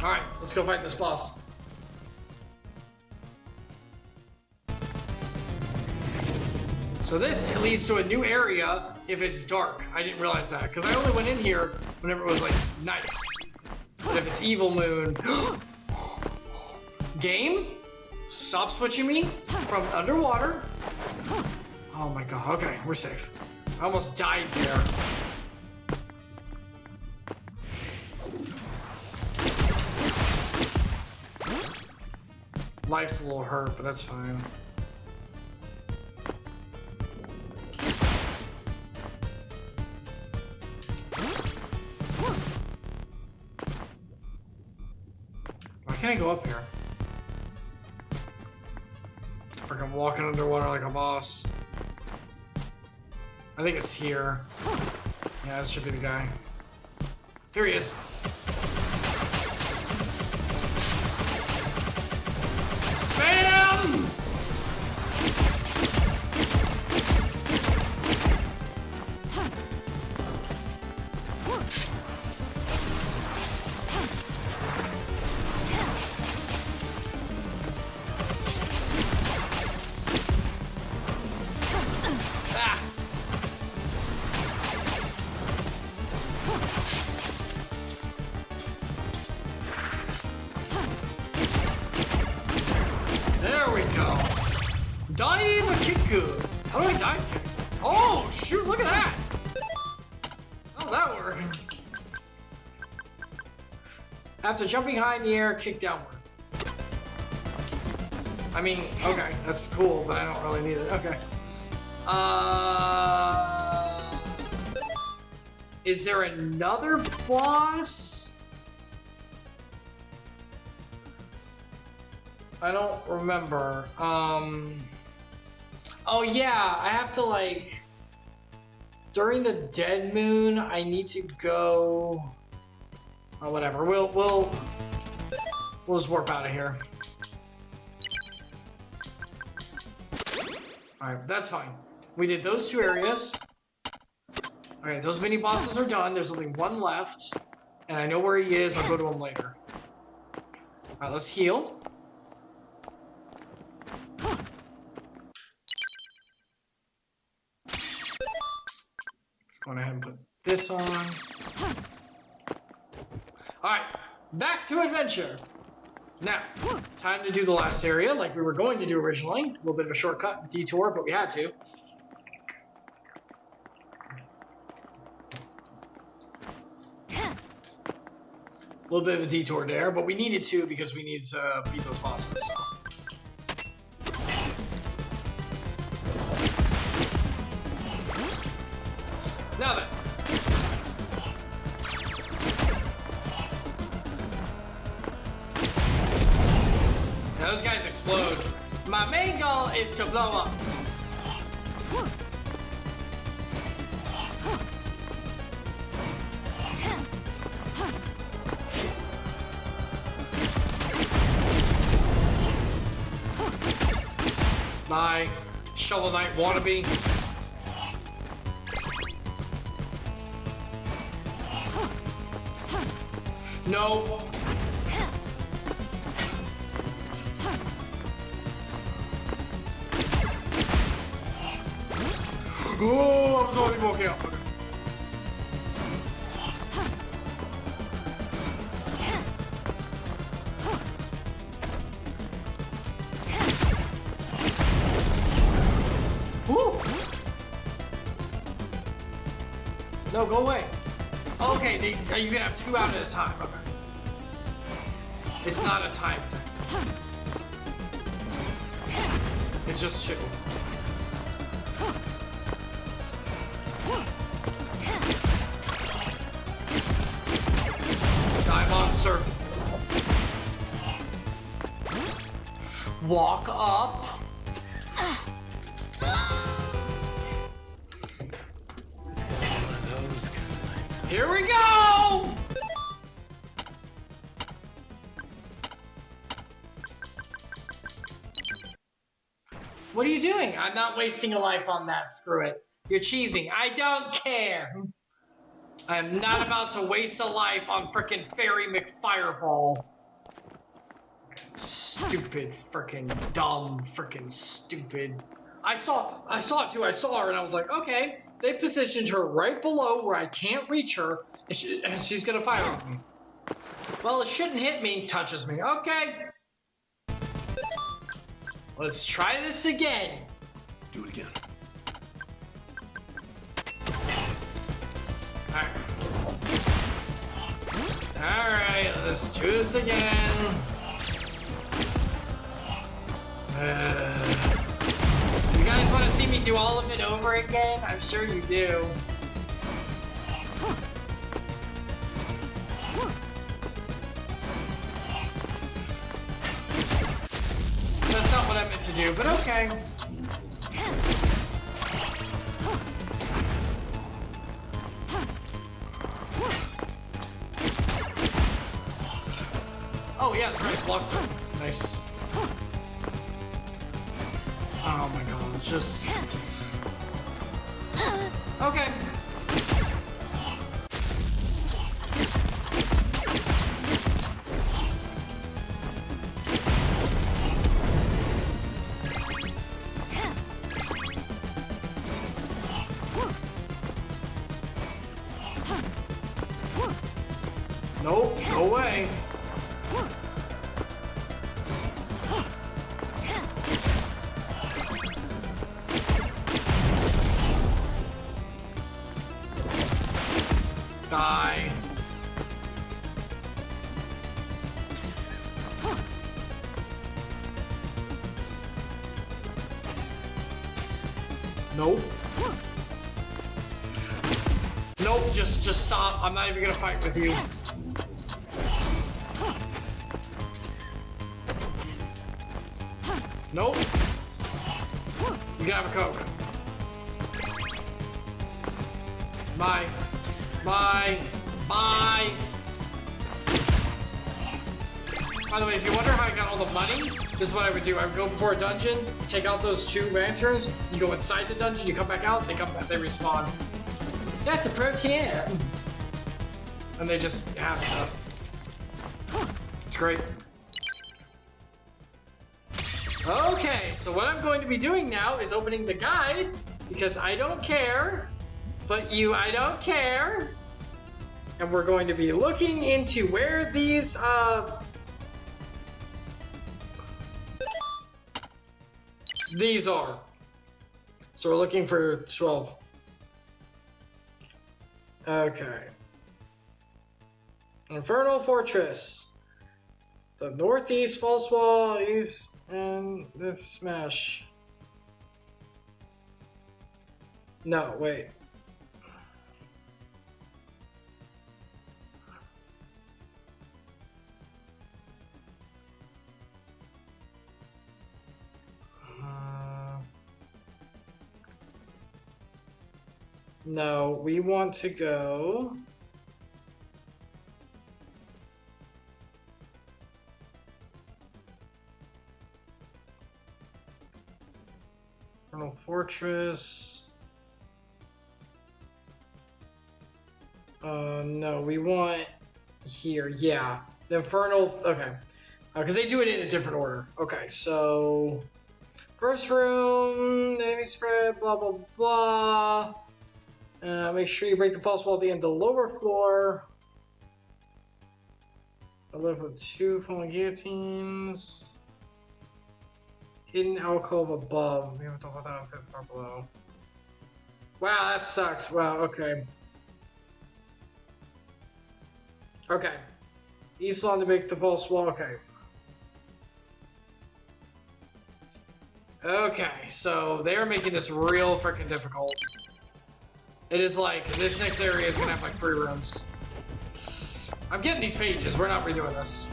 All right, let's go fight this boss. So this leads to a new area if it's dark. I didn't realize that because I only went in here whenever it was like nice. But if it's evil moon, game, stop switching me from underwater. Oh my god. Okay, we're safe. I almost died there. Life's a little hurt, but that's fine. Why can't I go up here? Like I'm walking underwater like a boss. I think it's here. Yeah, this should be the guy. Here he is. Spam! How do I dive kick? Oh, shoot, look at that! How's that work? After jumping high in the air, kick downward. I mean, okay, that's cool, but I don't really need it. Okay. Is there another boss? I don't remember. Oh yeah, I have to like, during the dead moon, I need to go, oh, whatever, we'll just warp out of here. Alright, that's fine. We did those 2 areas. Alright, those mini bosses are done, there's only 1 left, and I know where he is, I'll go to him later. Alright, let's heal. Go ahead and put this on. Alright, back to adventure. Now, time to do the last area like we were going to do originally. A little bit of a shortcut, detour, but we had to. A little bit of a detour there, but we needed to because we needed to beat those bosses, so. Now then. Now those guys explode. My main goal is to blow up. My Shovel Knight wannabe. No. Oh, I was already walking up. Woo. No, go away. Okay, you can have 2 out at a time. Okay. It's not a time thing. It's just 2. Die, monster. Walk up. Here we go! What are you doing? I'm not wasting a life on that. Screw it. You're cheesing. I don't care. I'm not about to waste a life on frickin' Fairy McFirefall. Stupid, frickin' dumb, frickin' stupid. I saw it too. I saw her and I was like, okay. They positioned her right below where I can't reach her, and she's gonna fire on me. Well, it shouldn't hit me. Touches me. Okay. Let's try this again. Do it again. Alright, let's do this again. You guys want to see me do all of it over again? I'm sure you do. That's not what I meant to do, but okay. Oh yeah, that's right, blocks it. Nice. Oh my god, it's just... Okay. Nope, no way. Die. Nope. Nope, just stop. I'm not even gonna fight with you. Nope. You can have a Coke. Bye. Bye. Bye. By the way, if you wonder how I got all the money, this is what I would do. I would go before a dungeon, take out those 2 lanterns, you go inside the dungeon, you come back out, they come back, they respawn. That's a pro tip. And they just have stuff. It's great. Okay, so what I'm going to be doing now is opening the guide, because I don't care, but I don't care. And we're going to be looking into where these, these are. So we're looking for 12. Okay. Infernal Fortress. The northeast false wall, east, and this smash. No, wait. No, we want to go... Infernal Fortress... no, we want here, yeah. The Infernal, okay. Because they do it in a different order. Okay, so... First room, enemy spread, blah, blah, blah. Make sure you break the false wall at the end of the lower floor. I live with 2 fallen guillotines. Hidden alcove above. We haven't talked about that far below. Wow, that sucks. Wow, okay. Okay. East lawn to make the false wall. Okay. Okay, so they're making this real freaking difficult. It is like, this next area is gonna have like 3 rooms. I'm getting these pages, we're not redoing this.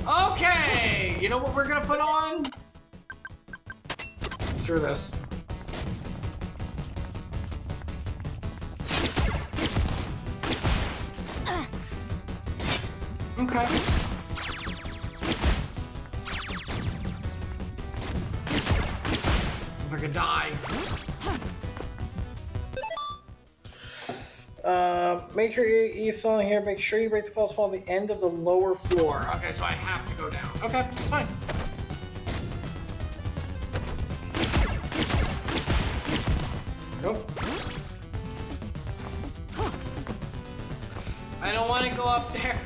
Okay, you know what we're gonna put on? through this. Okay. If I could die. Make sure you still in here. Make sure you break the false wall at the end of the lower floor. Okay, so I have to go down. Okay, it's fine. Nope. I don't want to go up there.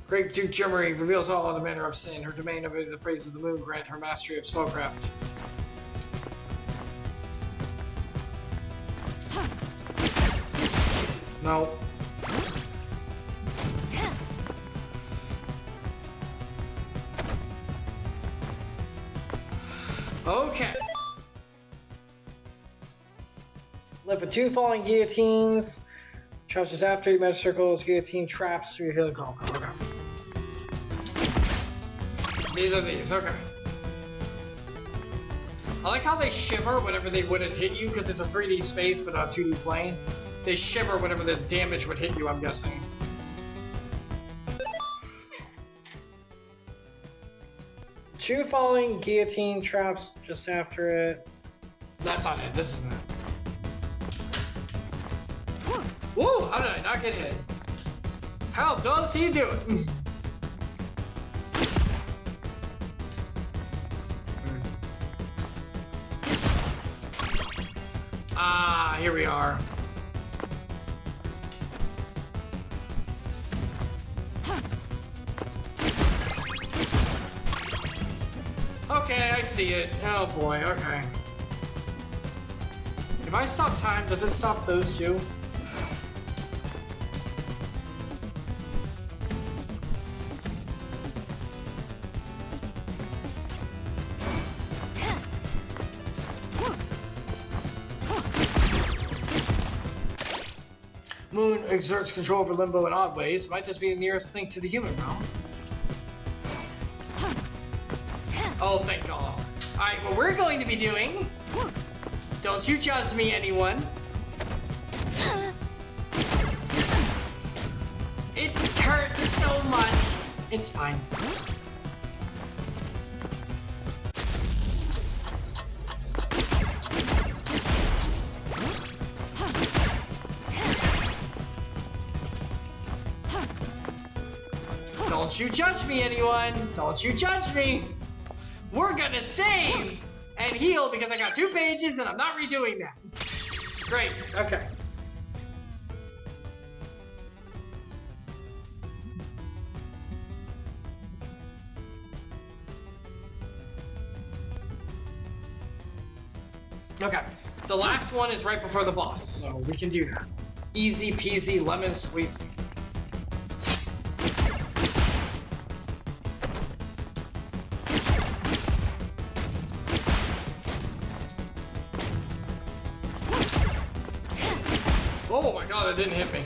Great Duke Jimmery reveals all the manner of sin. Her domain of the phrases of the moon grant her mastery of spellcraft. No. Okay. Left with 2 falling guillotines. Traps is after you, magic circles, guillotine traps through your healing call. Okay. These are these, okay. I like how they shimmer whenever they wouldn't hit you, because it's a 3D space but a 2D plane. They shimmer whenever the damage would hit you, I'm guessing. Two falling guillotine traps just after it. That's not it, this isn't it. Woo! How did I not get hit? How does he do it? Ah, here we are. Okay, I see it. Oh boy, okay. If I stop time, does it stop those two? Moon exerts control over Limbo in odd ways. Might this be the nearest link to the human realm? Oh, thank God. Alright, what we're going to be doing... Don't you judge me, anyone. It hurts so much. It's fine. Don't you judge me, anyone. Don't you judge me. We're gonna save and heal because I got 2 pages and I'm not redoing that. Great, okay. Okay, the last one is right before the boss, so we can do that. Easy peasy lemon squeezy. Oh my God, that didn't hit me.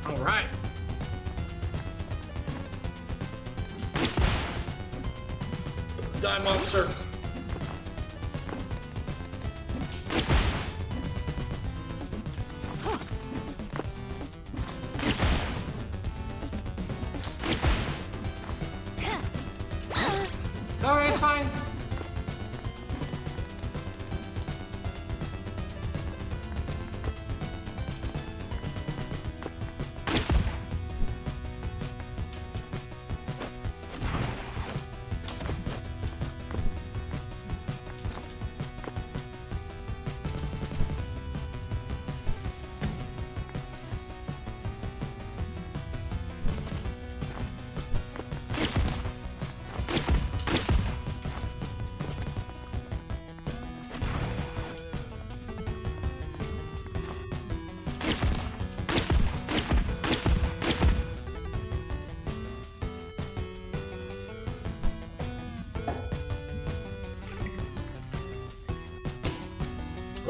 All right. Die, monster. Okay, it's fine.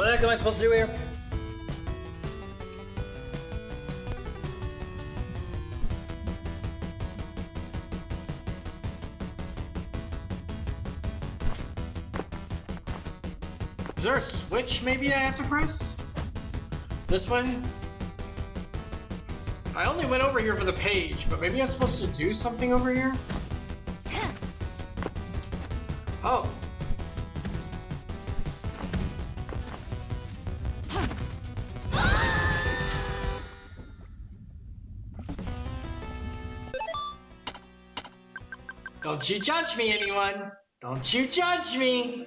What the heck am I supposed to do here? Is there a switch maybe I have to press? This way? I only went over here for the page, but maybe I'm supposed to do something over here? Oh. Don't you judge me, anyone! Don't you judge me!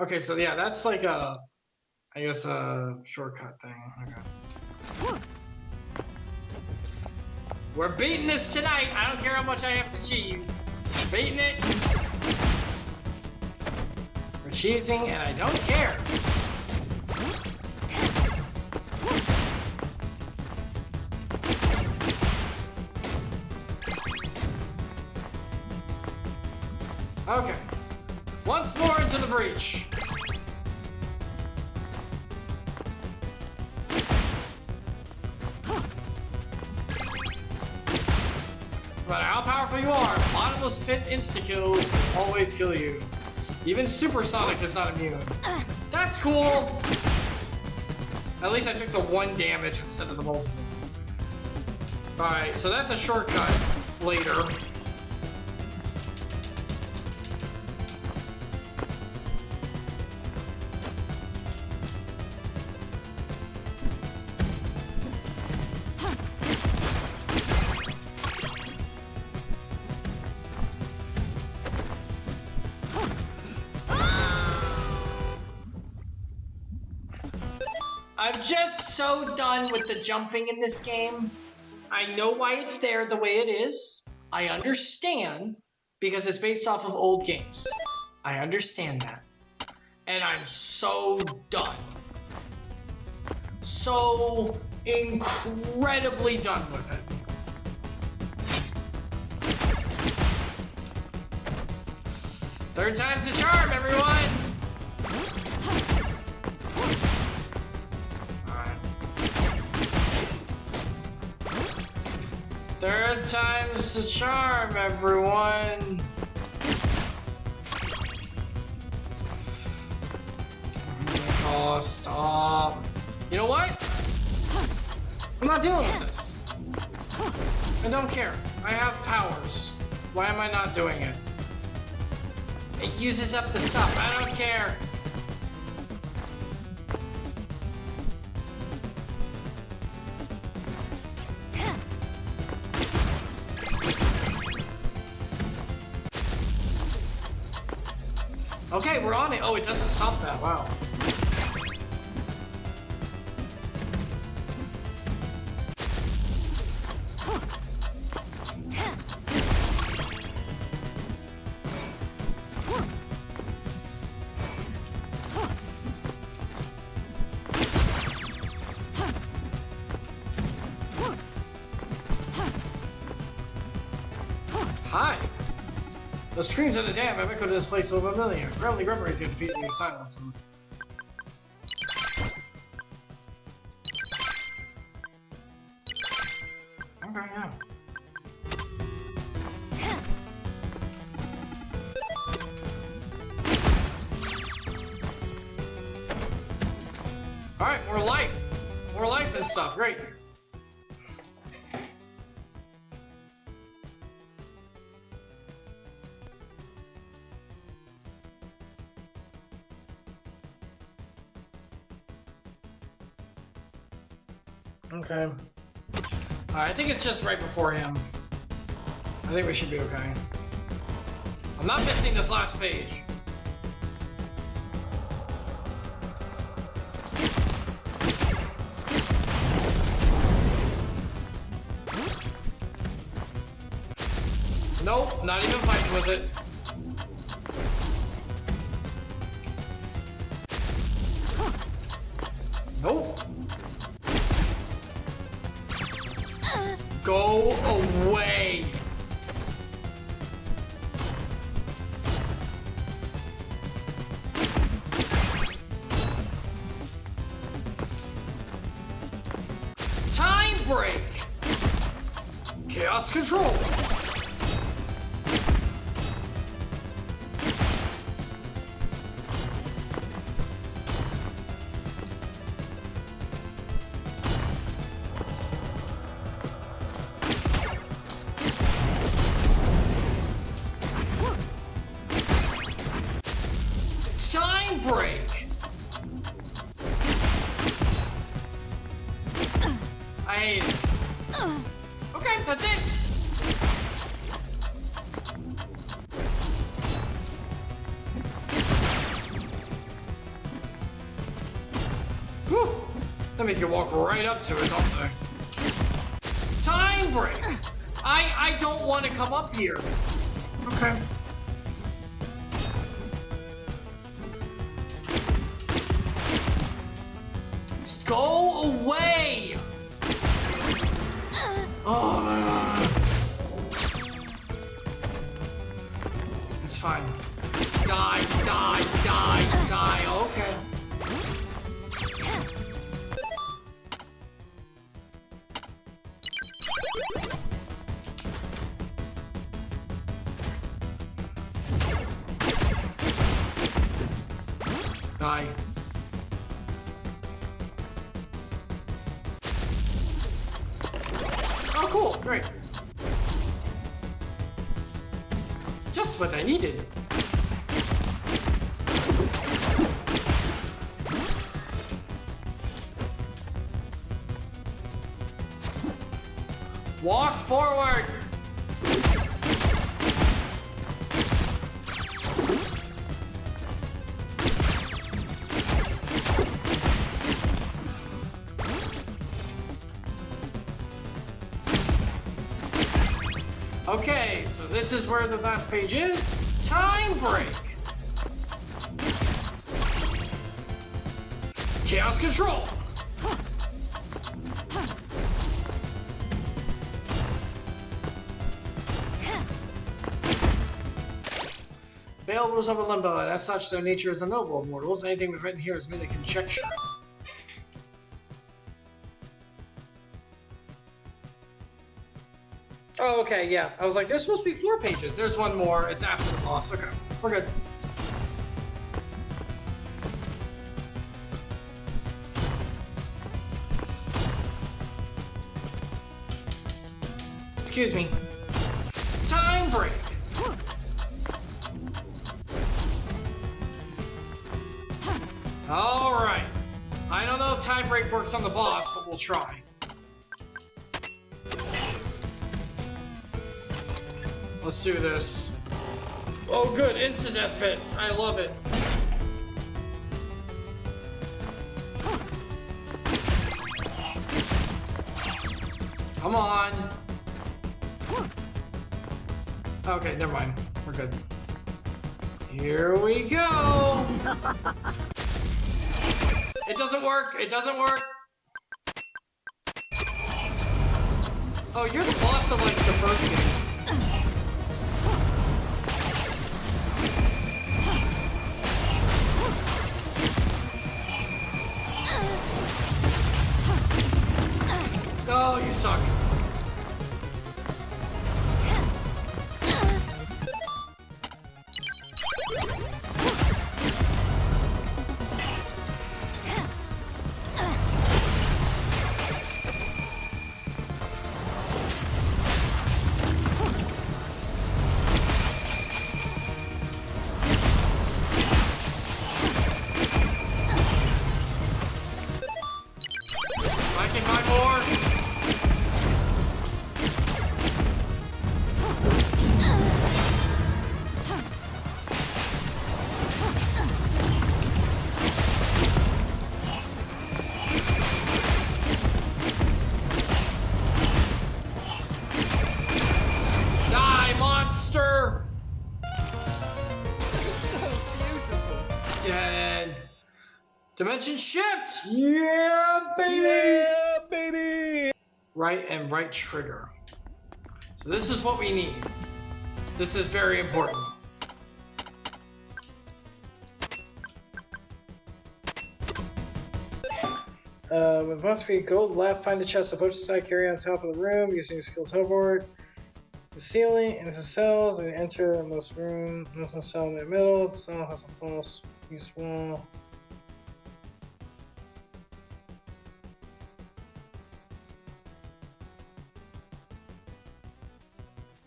Okay, so yeah, that's like a, I guess a shortcut thing. Okay. We're beating this tonight. I don't care how much I have to cheese. Beating it. We're cheesing, and I don't care. Okay. Once more into the breach. No matter how powerful you are, bottomless pit insta-kills will always kill you. Even Supersonic is not immune. That's cool! At least I took the 1 damage instead of the multiple. Alright, so that's a shortcut later. I'm just so done with the jumping in this game. I know why it's there the way it is. I understand, because it's based off of old games. I understand that. And I'm so done. So incredibly done with it. Third time's the charm, everyone! Third time's the charm, everyone. Oh, stop. You know what? I'm not dealing with this. I don't care. I have powers. Why am I not doing it? It uses up the stuff. I don't care. Okay, we're on it. Oh, it doesn't stop that. Wow. Hi. The screams of the dam have echoed this place over a million. Grimly Grimmery to defeat me and silence them. Okay, yeah. Alright, more life. More life and stuff. Great. Okay. I think it's just right before him. I think we should be okay. I'm not missing this last page. Nope, not even fighting with it. Nope. Go away. break! Chaos control! Time break! I hate it. Okay, that's it! Whew! That makes you walk right up to it, don't they? Time break! I don't want to come up here. Okay. Just go away! It's fine. Die, die, die, die. Okay. Die. Oh, cool. Great. Just what I needed. Walk forward. Okay, so this is where the last page is. Time break. Chaos control. Veil rules over limbo, and as such, their nature is unknowable of mortals. Anything we've written here is merely conjecture. Oh, okay, yeah. I was like, there's supposed to be 4 pages. There's one more. It's after the boss. Okay, we're good. Excuse me. Time break. All right. I don't know if time break works on the boss, but we'll try. Let's do this. Oh good, insta-death pits. I love it. Come on. Okay, never mind. We're good. Here we go. It doesn't work. It doesn't work. Oh, you're the boss of like the first game. Oh, you suck. I can buy more. Die, monster! Dead. Dimension shift! Yeah, baby! Yeah, baby! Right and right trigger. So this is what we need. This is very important. With must be gold left, find a chest, approach the side, carry on top of the room using a skill teleport. The ceiling and the cells, and enter most room. There's no cell in the middle. The cell has a false east wall.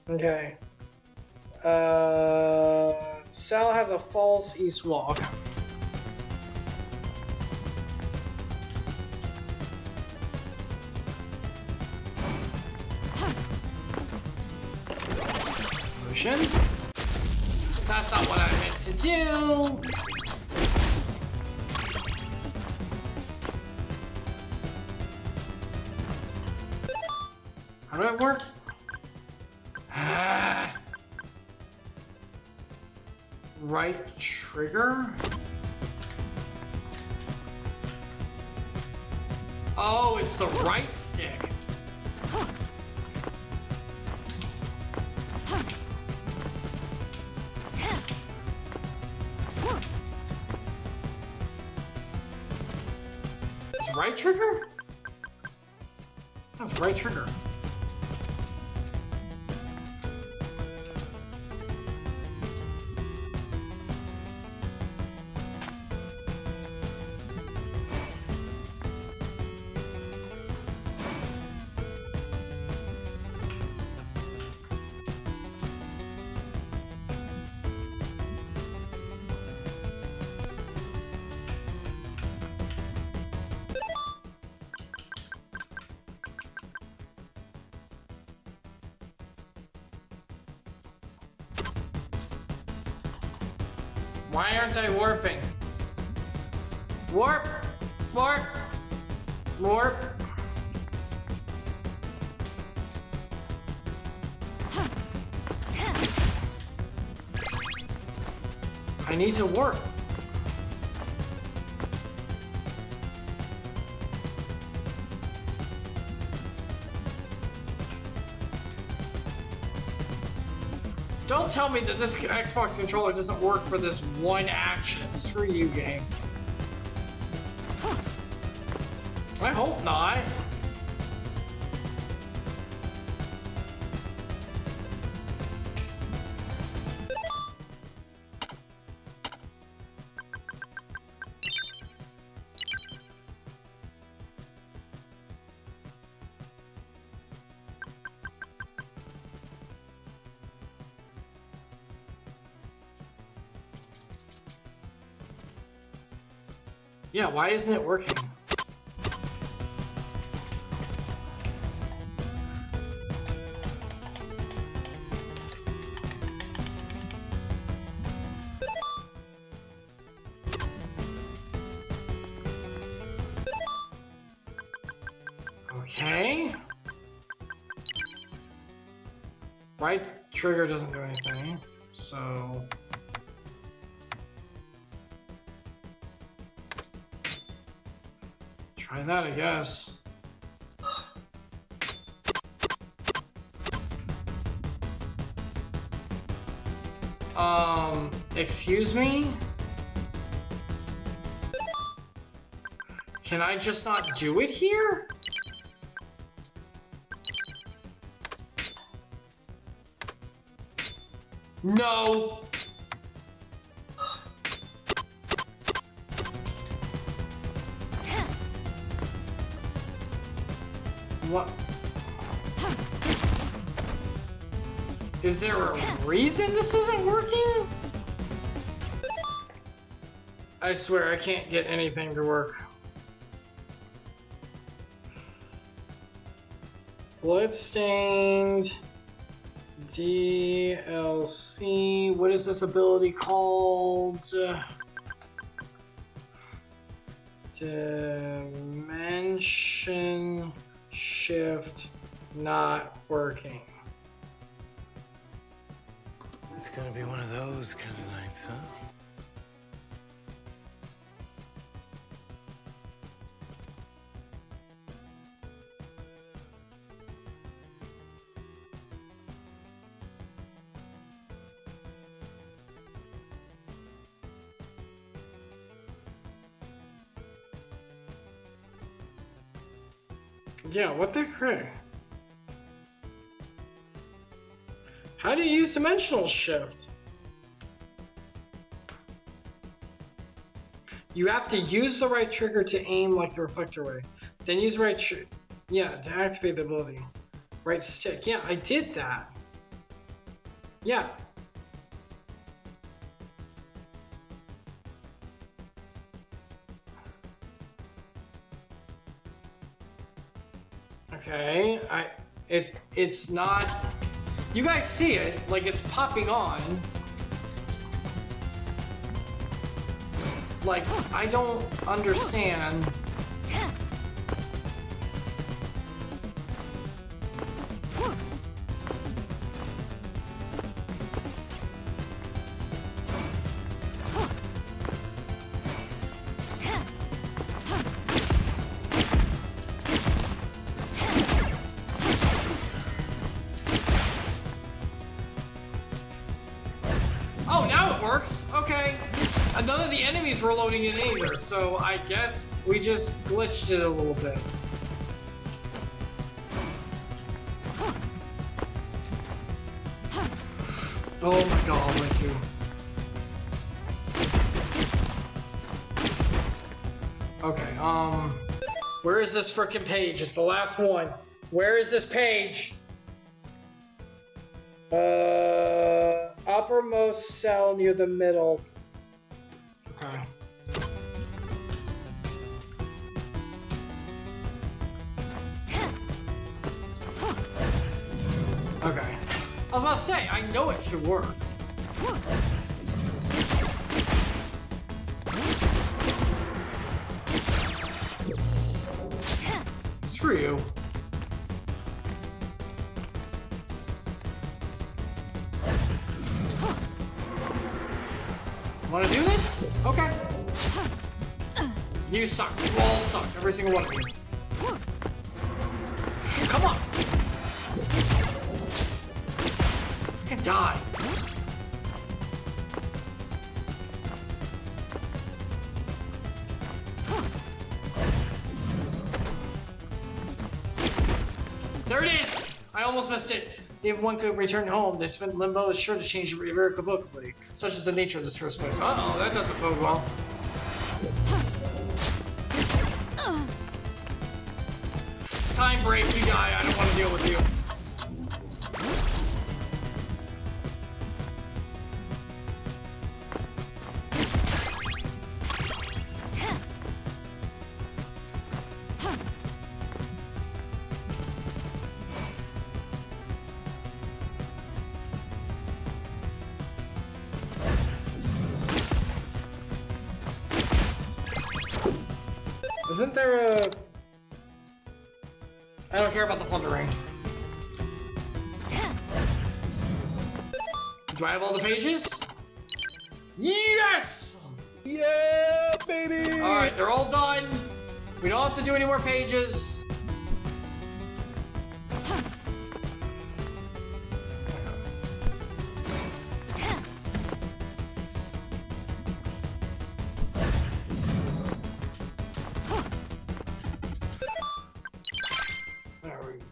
Okay. Cell has a false east wall. Okay. Motion. That's not what I meant to do. How did it work? Right trigger? Oh, it's the right stick. It's right trigger? That's right trigger. Why aren't I warping? Warp! Warp! Warp! I need to warp. Don't tell me that this Xbox controller doesn't work for this one action. Screw you, game. I hope not. Yeah, why isn't it working? Okay. Right trigger doesn't do anything, so... Try that, I guess. Excuse me? Can I just not do it here? No! What? Is there a reason this isn't working? I swear I can't get anything to work. Bloodstained DLC. What is this ability called? Dimension shift not working. It's gonna be one of those kind of nights, huh? Yeah, what the frick? How do you use dimensional shift? You have to use the right trigger to aim like the reflector way. Then use the right to activate the ability. Right stick. Yeah, I did that. Yeah. Okay, it's not. You guys see it, like it's popping on. Like, I don't understand. Oh, now it works. Okay. None of the enemies were loading in either, so I guess we just glitched it a little bit. Oh my god, thank you. Okay, where is this frickin' page? It's the last one. Where is this page? Uppermost cell near the middle. Okay. Okay. I was about to say, I know it should work. Screw you. Wanna do this? Okay. You suck. You all suck. Every single one of you. Come on. I can die. There it is! I almost missed it. If one could return home, they spent limbo is sure to change irrevocably, such as the nature of this first place. Uh-oh, that doesn't bode well. Time break, you die. I don't want to deal with you. Isn't there a... I don't care about the plunder ring. Do I have all the pages? Yes! Yeah, baby! Alright, they're all done. We don't have to do any more pages.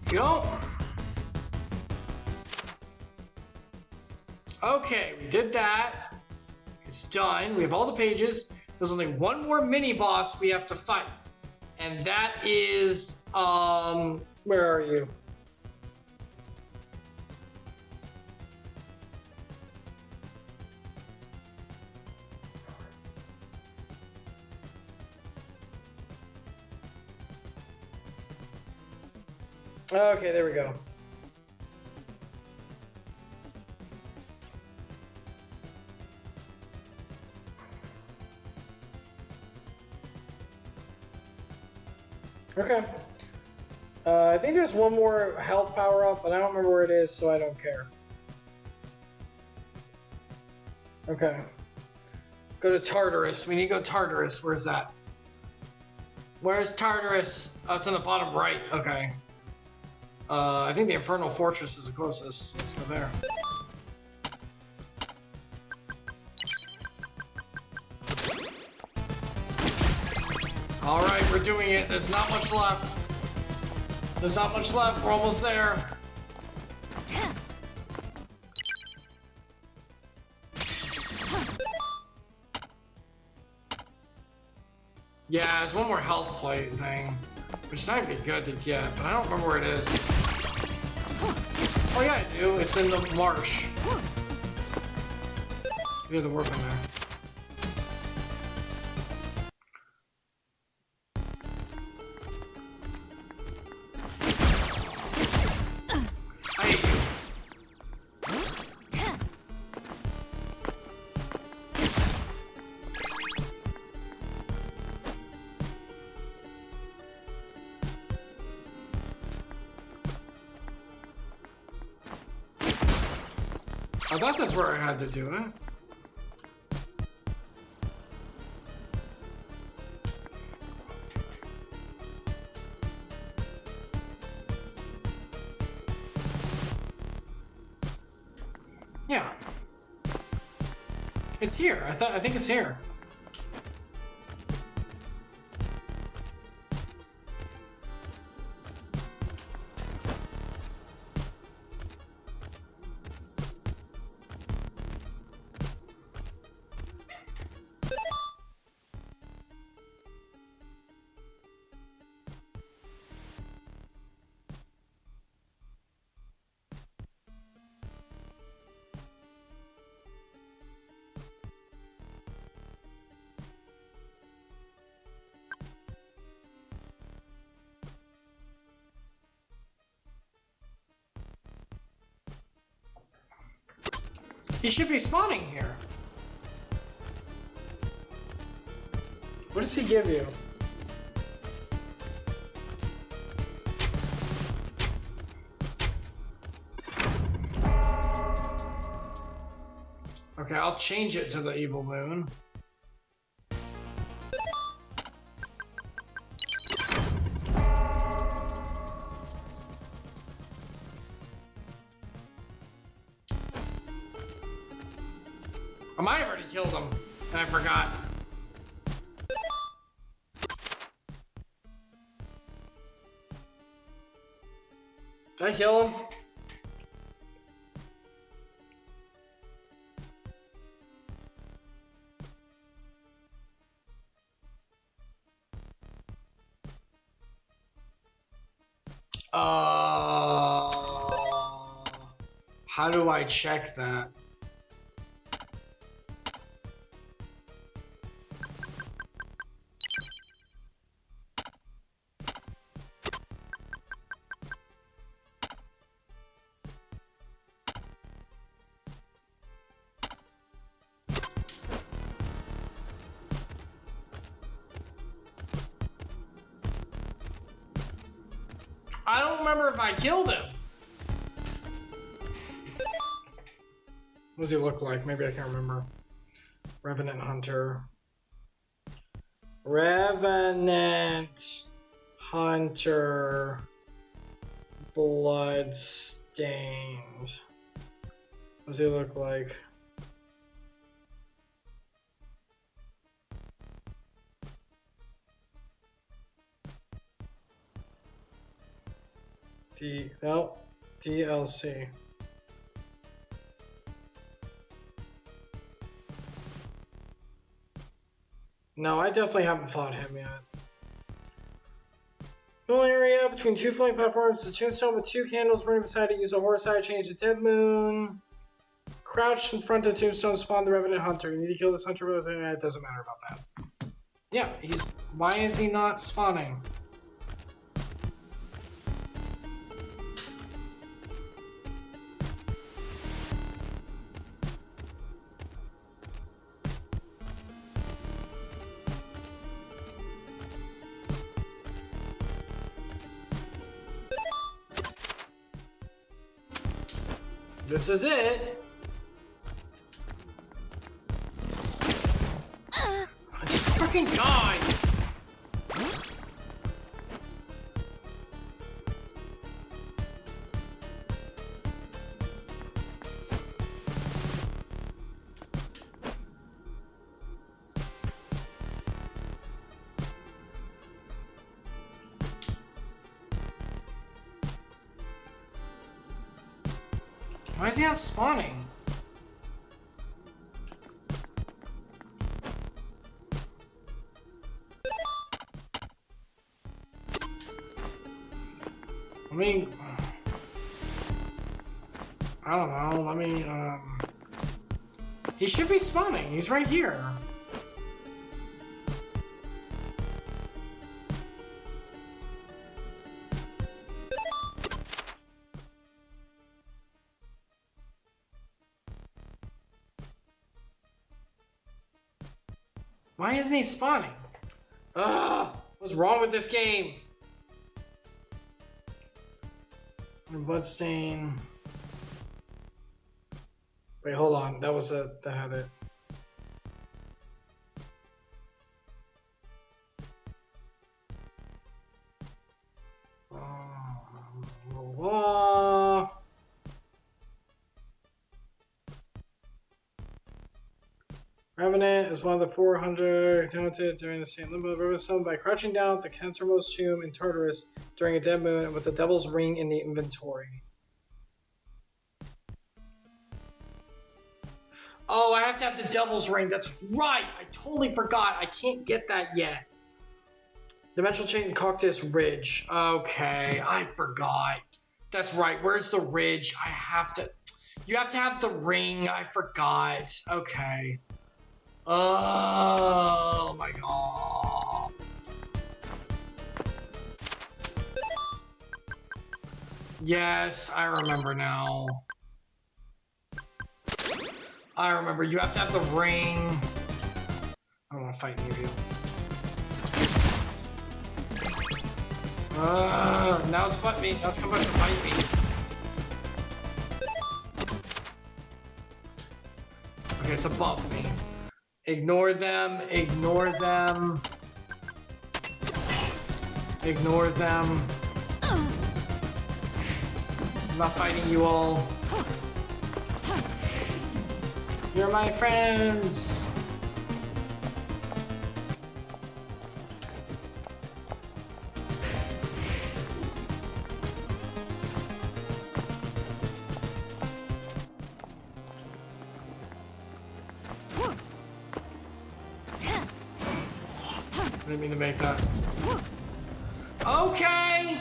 Go. Okay, we did that. It's done. We have all the pages. There's only one more mini boss we have to fight. And that is, where are you? Okay, there we go. Okay. I think there's one more health power up, but I don't remember where it is, so I don't care. Okay. Go to Tartarus. We need to go Tartarus. Where's that? Where's Tartarus? Oh, it's on the bottom right. Okay. I think the Infernal Fortress is the closest. Let's go there. Alright, we're doing it. There's not much left. There's not much left. We're almost there. Yeah, there's one more health plate thing, which might be good to get, but I don't remember where it is. Oh yeah, I do. It's in the marsh. There's the work in there. I hate you. I thought that's where I had to do it. Yeah. It's here. I think it's here. He should be spawning here. What does he give you? Okay, I'll change it to the evil moon. I might have already killed him, and I forgot. Did I kill him? How do I check that? I don't remember if I killed him. What does he look like? Maybe I can't remember. Revenant Hunter. Revenant Hunter. Bloodstained. What does he look like? DLC. No, I definitely haven't fought him yet. Middle area between two floating platforms. The tombstone with two candles burning beside it. Use a horse eye, change to dead moon. Crouched in front of the tombstone, spawn the Revenant Hunter. You need to kill this hunter, but it doesn't matter about that. Yeah, why is he not spawning? This is it. Just fucking die. Why is he not spawning? I mean, I don't know. I mean, he should be spawning. He's right here. Why isn't he spawning? Ugh! What's wrong with this game? Bloodstained. Wait, hold on. That had it. Revenant is one of the 400 talented during the St. Limbo River, summoned by crouching down at the cancermost tomb in Tartarus during a dead moon with the Devil's Ring in the inventory. Oh, I have to have the Devil's Ring. That's right. I totally forgot. I can't get that yet. Dimensional Chain Cactus Ridge. Okay, I forgot. That's right. Where's the ridge? I have to... You have to have the ring. I forgot. Okay. Oh my god. Yes, I remember now. I remember. You have to have the ring. I don't want to fight any of you. Now it's fight me. Now it's coming back to fight me. Okay, it's above me. Ignore them. Ignore them. Ignore them. I'm not fighting you all. You're my friends. Didn't mean to make that. Okay.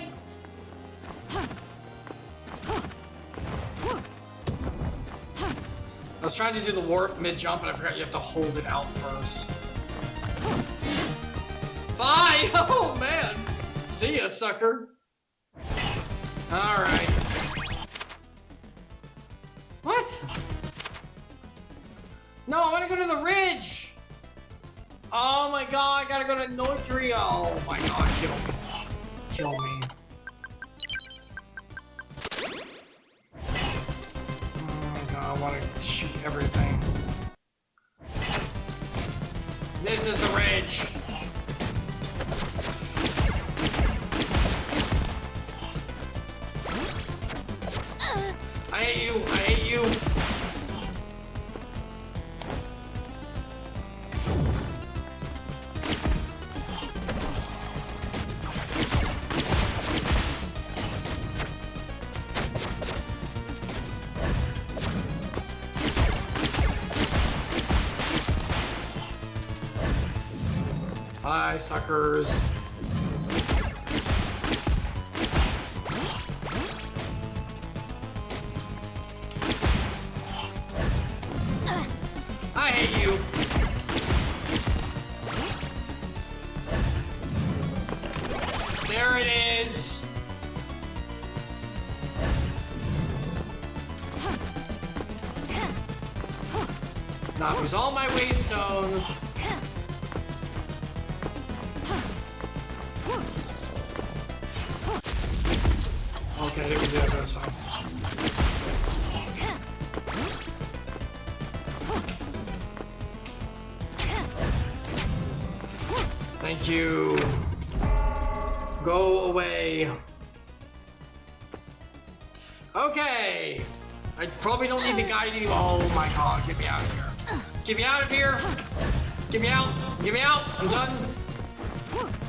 I was trying to do the warp mid-jump, and I forgot you have to hold it out first. Bye! Oh, man! See ya, sucker. Alright. What? No, I want to go to the ridge! Oh my god, I gotta go to Noitri. Oh my god, kill me. Kill me. Oh my god, I want to shoot everything. This is the ridge. I hate you. I hate you. Hi, suckers. I hate you. There it is. That was all my waste stones. Okay, there we go, that's fine. Thank you. Go away. Okay. I probably don't need to guide you. Oh my god, get me out of here. Get me out of here. Get me out. Get me out. I'm done.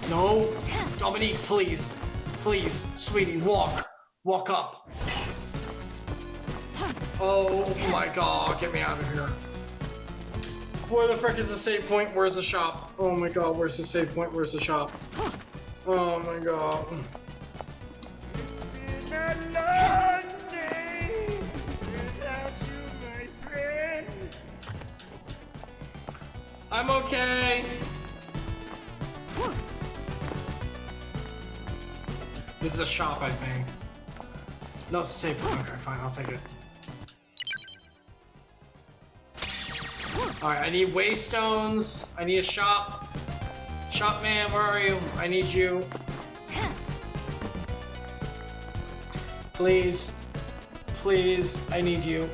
No. Dominique, please. Please, sweetie, walk. Walk up. Oh my god, get me out of here. Where the frick is the save point? Where's the shop? Oh my god, where's the save point? Where's the shop? Oh my god. It's been a long day without you, my friend. I'm okay. This is a shop, I think. No, it's a save point. Okay, fine, I'll take it. Alright, I need waystones. I need a shop. Shop man, where are you? I need you. Please. Please, I need you.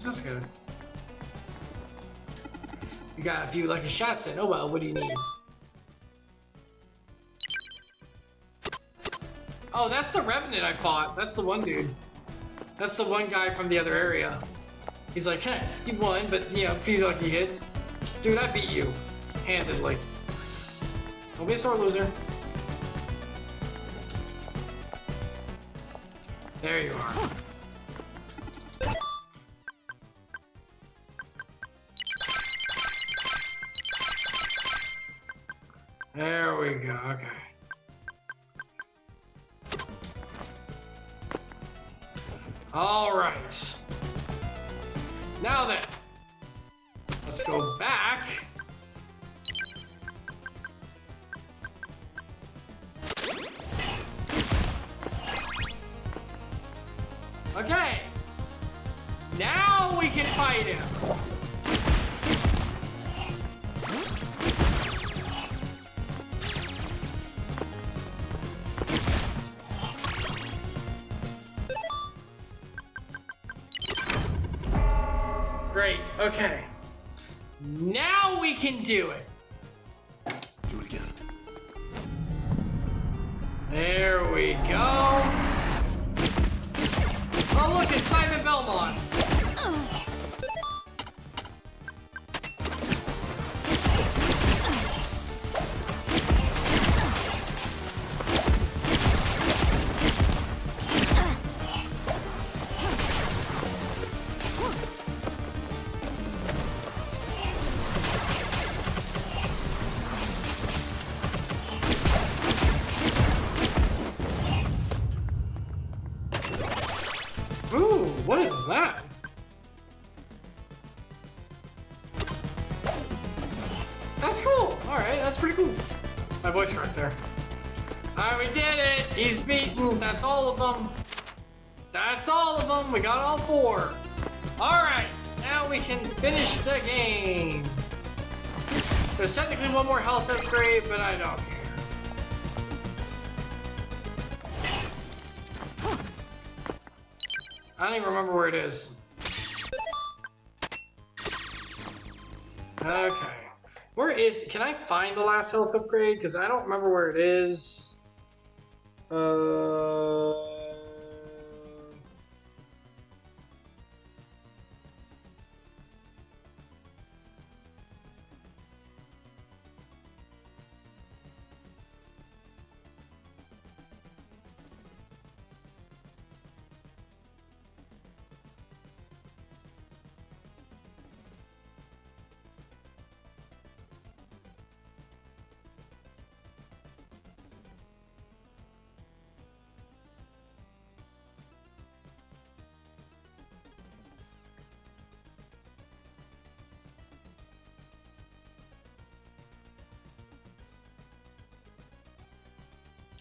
That's good. You got a few lucky shots in. Oh well, what do you need? Oh, that's the Revenant I fought. That's the one dude. That's the one guy from the other area. He's like, hey, you won, but you know, a few lucky hits. Dude, I beat you. Handedly. Don't be a sore loser. There you are. There we go, okay. Alright. Now then, let's go back. Okay. Now we can fight him. Great, okay. Now we can do it. Do it again. There we go. Oh look, it's Simon Belmont. Ooh, what is that? That's cool. Alright, that's pretty cool. My voice right there. Alright, we did it. He's beaten. That's all of them. That's all of them. We got all 4. Alright, now we can finish the game. There's technically one more health upgrade, but I don't care. I don't even remember where it is. Okay. Where is... Can I find the last health upgrade? Because I don't remember where it is.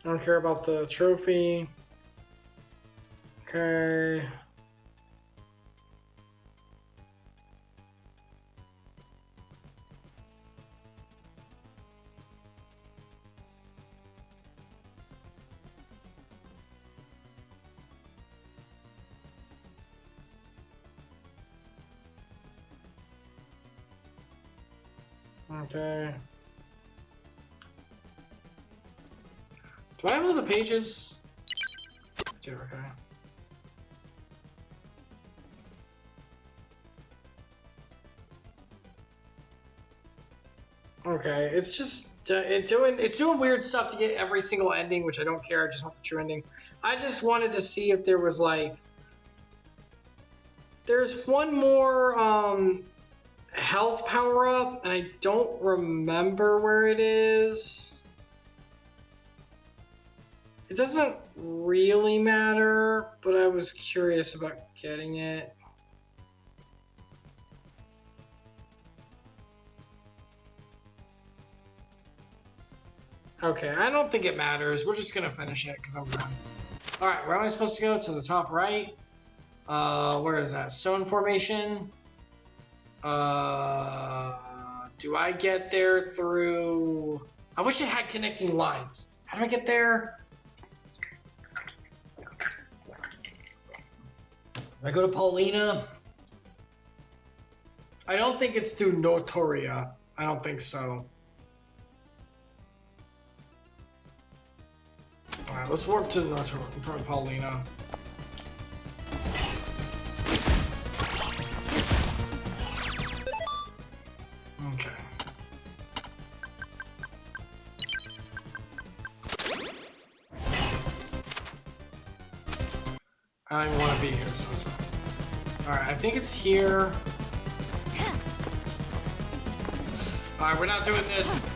I don't care about the trophy. Okay. Okay. Do I have all the pages? I do, okay. Okay, it's just it's doing weird stuff to get every single ending, which I don't care. I just want the true ending. I just wanted to see if there was like there's one more health power up, and I don't remember where it is. It doesn't really matter, but I was curious about getting it. Okay, I don't think it matters. We're just gonna finish it because I'm done. All right, where am I supposed to go? To the top right. Where is that? Stone formation. Do I get there through? I wish it had connecting lines. How do I get there? I go to Paulina. I don't think it's through Notoria. I don't think so. Alright, let's warp to Paulina. Okay. I don't even want to be here, so it's fine. Alright, I think it's here. Alright, we're not doing this.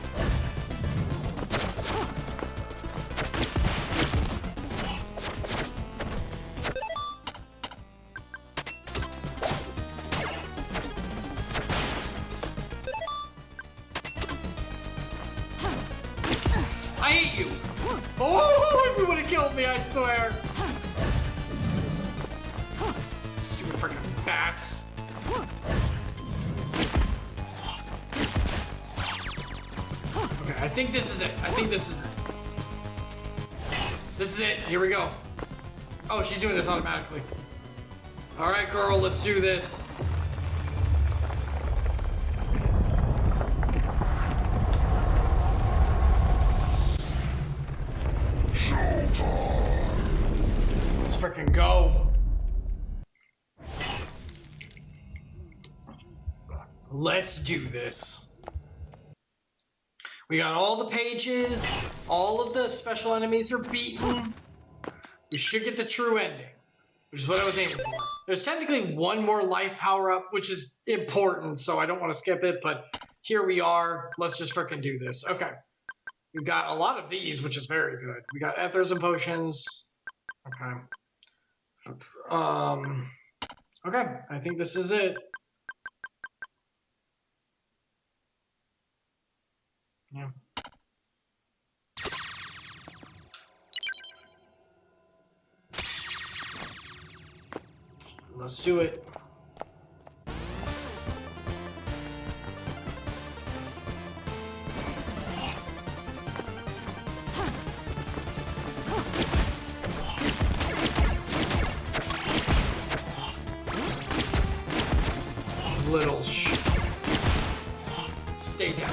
I hate you! Oh, if you would have killed me, I swear! Stupid freaking bats. Okay, I think this is it. I think this is it. This is it. Here we go. Oh, she's doing this automatically. Alright, girl, let's do this. Let's freaking go. Let's do this. We got all the pages. All of the special enemies are beaten. We should get the true ending, which is what I was aiming for. There's technically one more life power up, which is important, so I don't want to skip it, but here we are. Let's just freaking do this. Okay. We've got a lot of these, which is very good. We got ethers and potions. Okay. Okay, I think this is it. Yeah. Let's do it. Little stay down.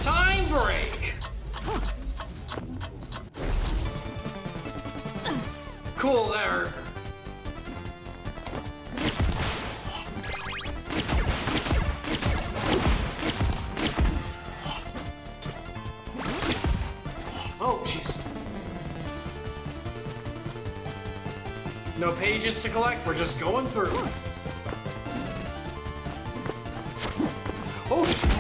Time break. Cool there. Oh, jeez. No pages to collect, we're just going through. Oh, shit.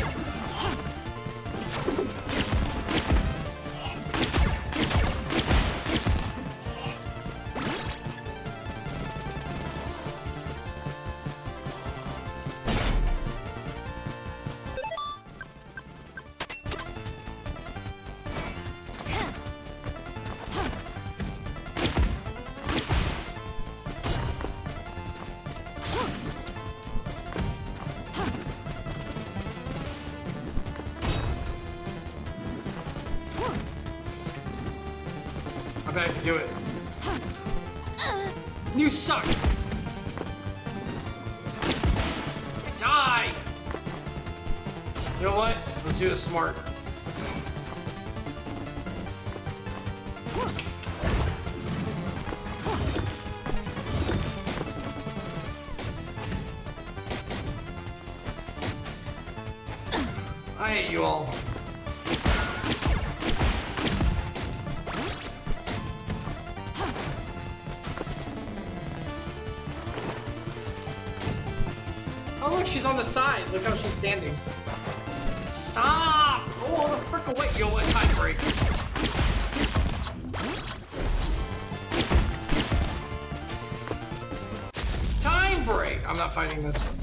I bet I can do it. You suck! Die! You know what? Let's do this smart. hate you all. Oh look, she's on the side. Look how she's standing. Stop! Oh, the frick away! Yo, a time break. Time break! I'm not fighting this.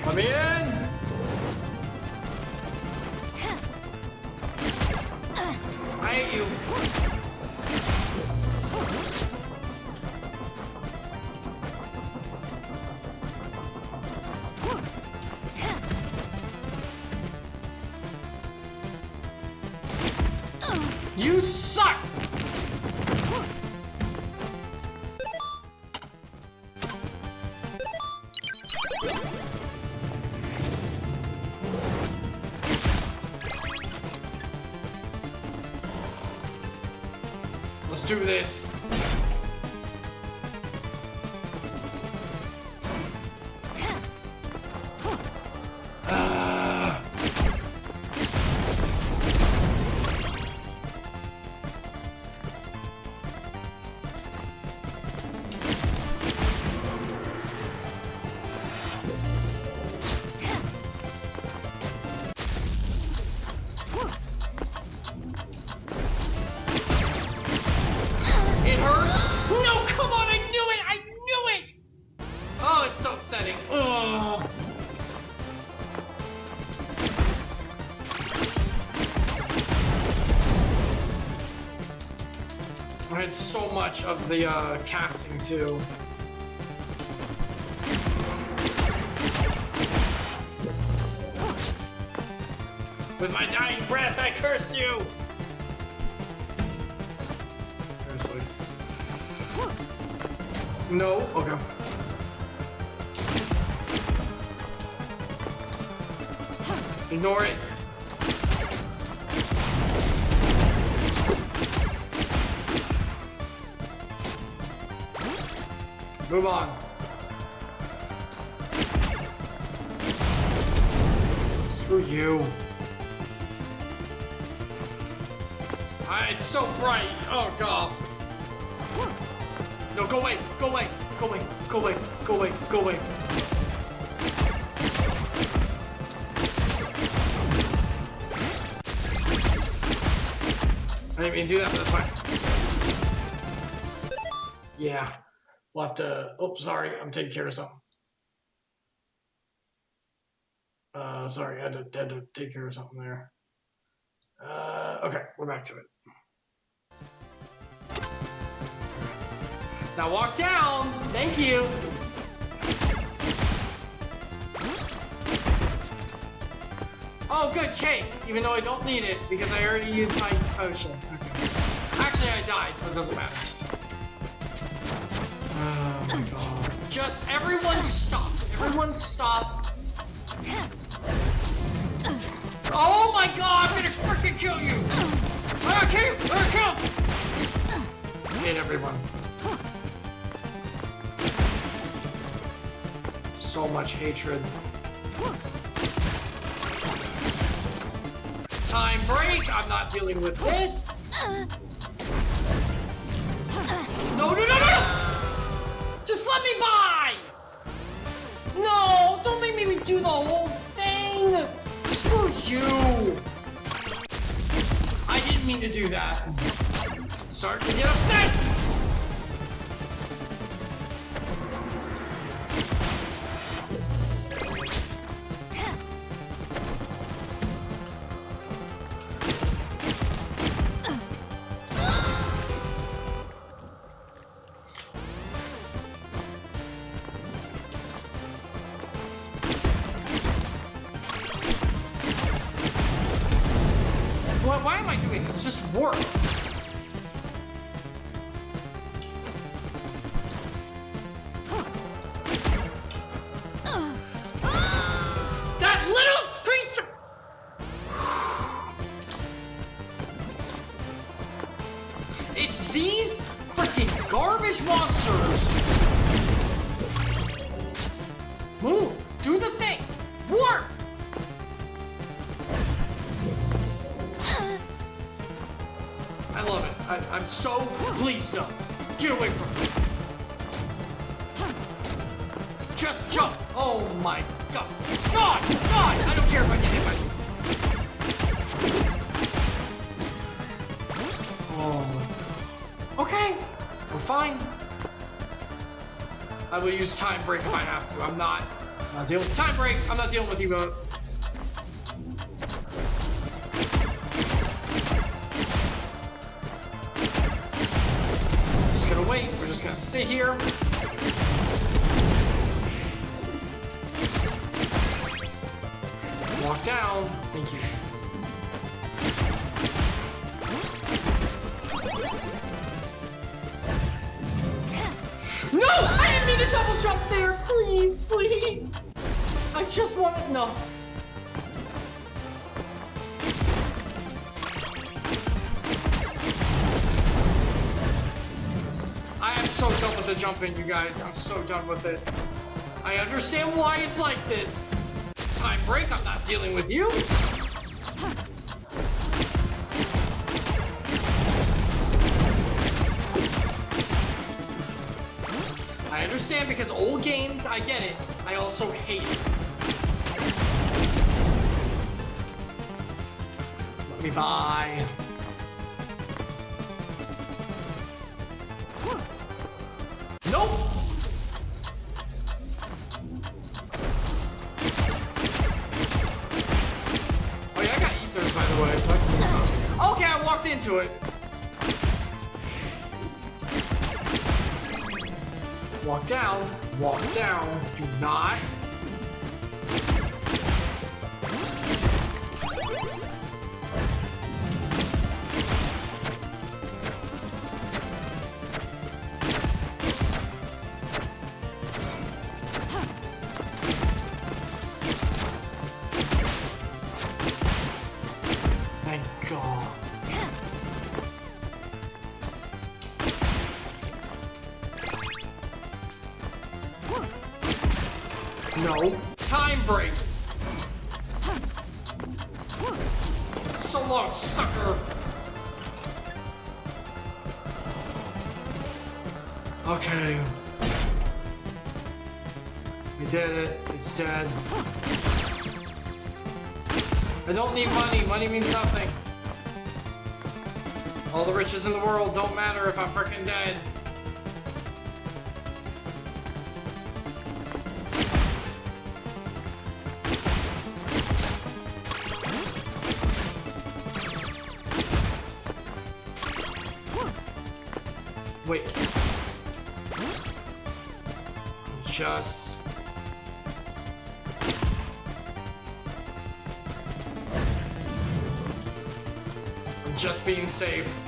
Let me in! I hate you. You suck! Let's do this. It hurts? No, come on, I knew it! I knew it! Oh, it's so upsetting. Ugh. I had so much of the casting too. With my dying breath, I curse you! Seriously. No? Okay. Ignore it. Move on. Screw you. It's so bright. Oh god. No, go away. Go away. Go away. Go away. Go away. Go away. I didn't mean to do that, but that's fine. Yeah. We'll have to... Oh, sorry. I'm taking care of something. Sorry. I had to take care of something there. Okay. We're back to it. Now walk down! Thank you! Oh, good cake! Even though I don't need it, because I already used my potion. Okay. Actually, I died, so it doesn't matter. Oh my god. Just everyone stop! Everyone stop! Oh my god! I'm gonna freaking kill you! I'm gonna kill you! I'm gonna kill you! I hate everyone. So much hatred. Time break! I'm not dealing with this! No, no, no, no! Just let me by! No! Don't make me do the whole thing! Screw you! I didn't mean to do that. Starting to get upset! Why am I doing this? Just work. That little creature! It's these freaking garbage monsters. Move. Do the thing. Warp. I love it. I'm so... Please, no. Get away from me. Just jump. Oh my god. God! God! I don't care if I get hit by you. Oh my god. Okay. We're fine. I will use time break if I have to. I'm not dealing with time break. I'm not dealing with you, but... Just gonna wait. We're just gonna sit here. Walk down. Thank you. No! I didn't mean to double jump there. Please, please. I just want to... No. I am so done with the jumping, you guys. I'm so done with it. I understand why it's like this. Time break, I'm not dealing with you. I understand because old games, I get it. I also hate it. Let me buy. Nope. Oh yeah, I got ethers by the way, so I can use those. Okay, I walked into it. Walk down, do not. Thank God. No. Time break. So long, sucker. Okay. We did it. It's dead. I don't need money. Money means nothing. All the riches in the world don't matter if I'm freaking dead. Wait. Just... I'm just being safe.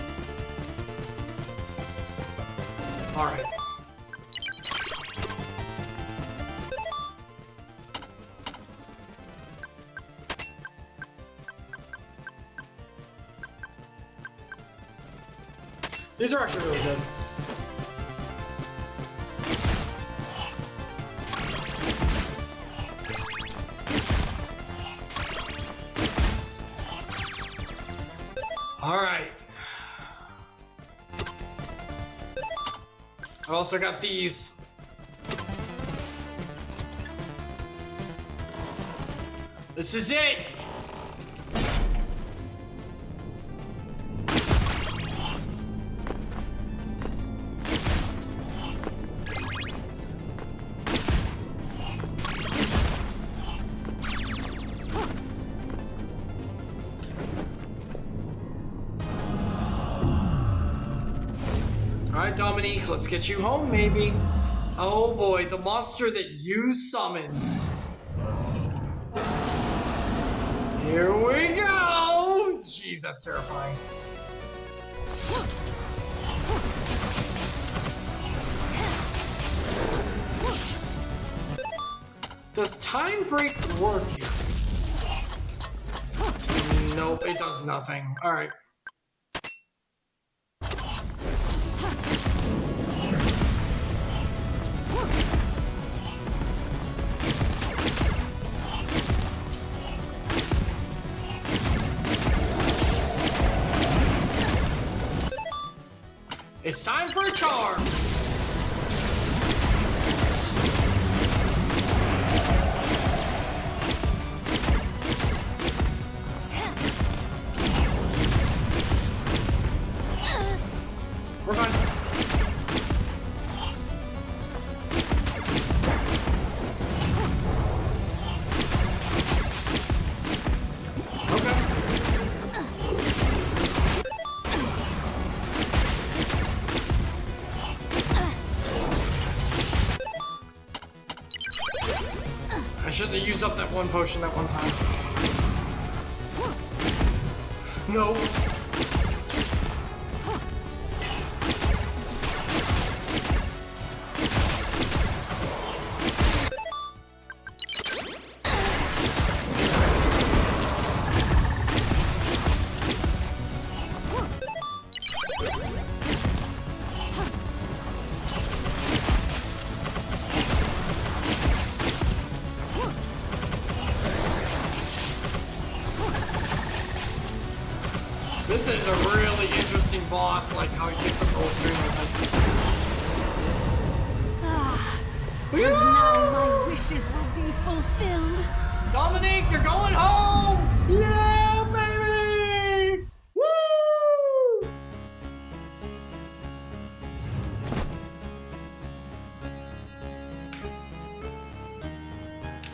Alright. These are actually really good. Alright. I've also got these. This is it! Alright, Dominique, let's get you home, maybe. Oh boy, the monster that you summoned. Here we go! Jeez, that's terrifying. Does time break work here? Nope, it does nothing. Alright. It's time for a charm! We're fine. Okay. I shouldn't have used up that one potion that one time. No. This is a really interesting boss, like how he takes up the whole screen with him. And now my wishes will be fulfilled. Dominique, you're going home! Yeah, baby! Woo!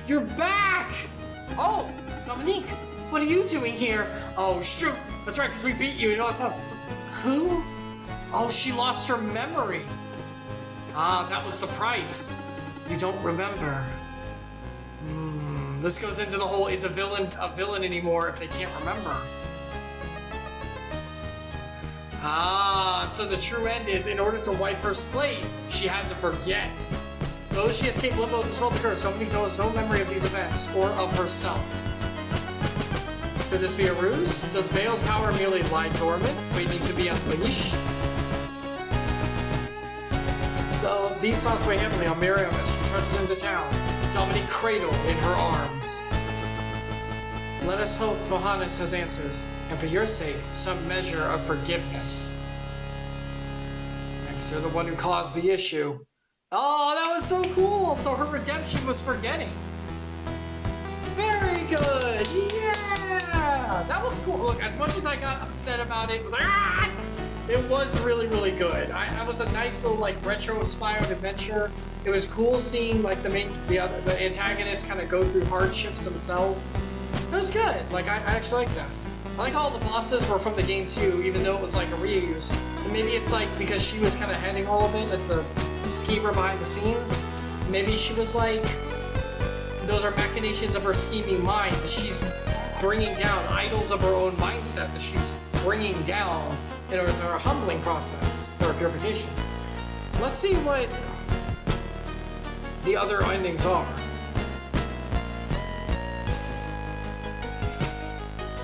You're back! Oh, Dominique, what are you doing here? Oh, shoot! That's right, because we beat you. You know what's possible. Who? Oh, she lost her memory. Ah, that was the price. You don't remember. This goes into the whole, is a villain anymore if they can't remember? Ah, so the true end is, in order to wipe her slate, she had to forget. Though she escaped limbo to dispel the curse, Dominique knows no memory of these events or of herself. Could this be a ruse? Does Vale's power merely lie dormant, waiting to be unleashed? Though these thoughts weigh heavily on Miriam as she trudges into town, Dominique cradled in her arms. Let us hope Johannes has answers, and for your sake, some measure of forgiveness. Because you're the one who caused the issue. Oh, that was so cool! So her redemption was forgetting. Very good! Yeah! That was cool. Look, as much as I got upset about it, it was like, ah! It was really, really good. That was a nice little, like, retro-inspired adventure. It was cool seeing, like, the antagonists kind of go through hardships themselves. It was good. Like, I actually like that. I like how all the bosses were from the game, too, even though it was, like, a reuse. And maybe it's, like, because she was kind of heading all of it as the schemer behind the scenes. Maybe she was, like, those are machinations of her scheming mind that she's bringing down, idols of her own mindset that she's bringing down in order to her humbling process for her purification. Let's see what the other endings are.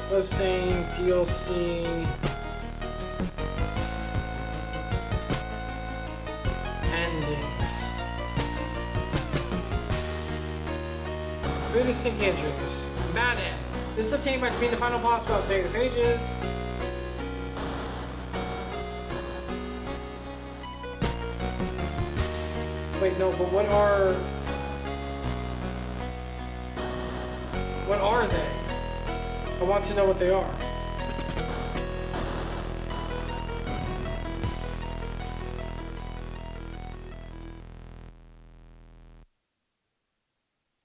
Bloodstained, DLC, endings. Three distinct entries. Bad end. This is obtained by defeating the final boss while updating the pages. Wait, no, but what are they? I want to know what they are.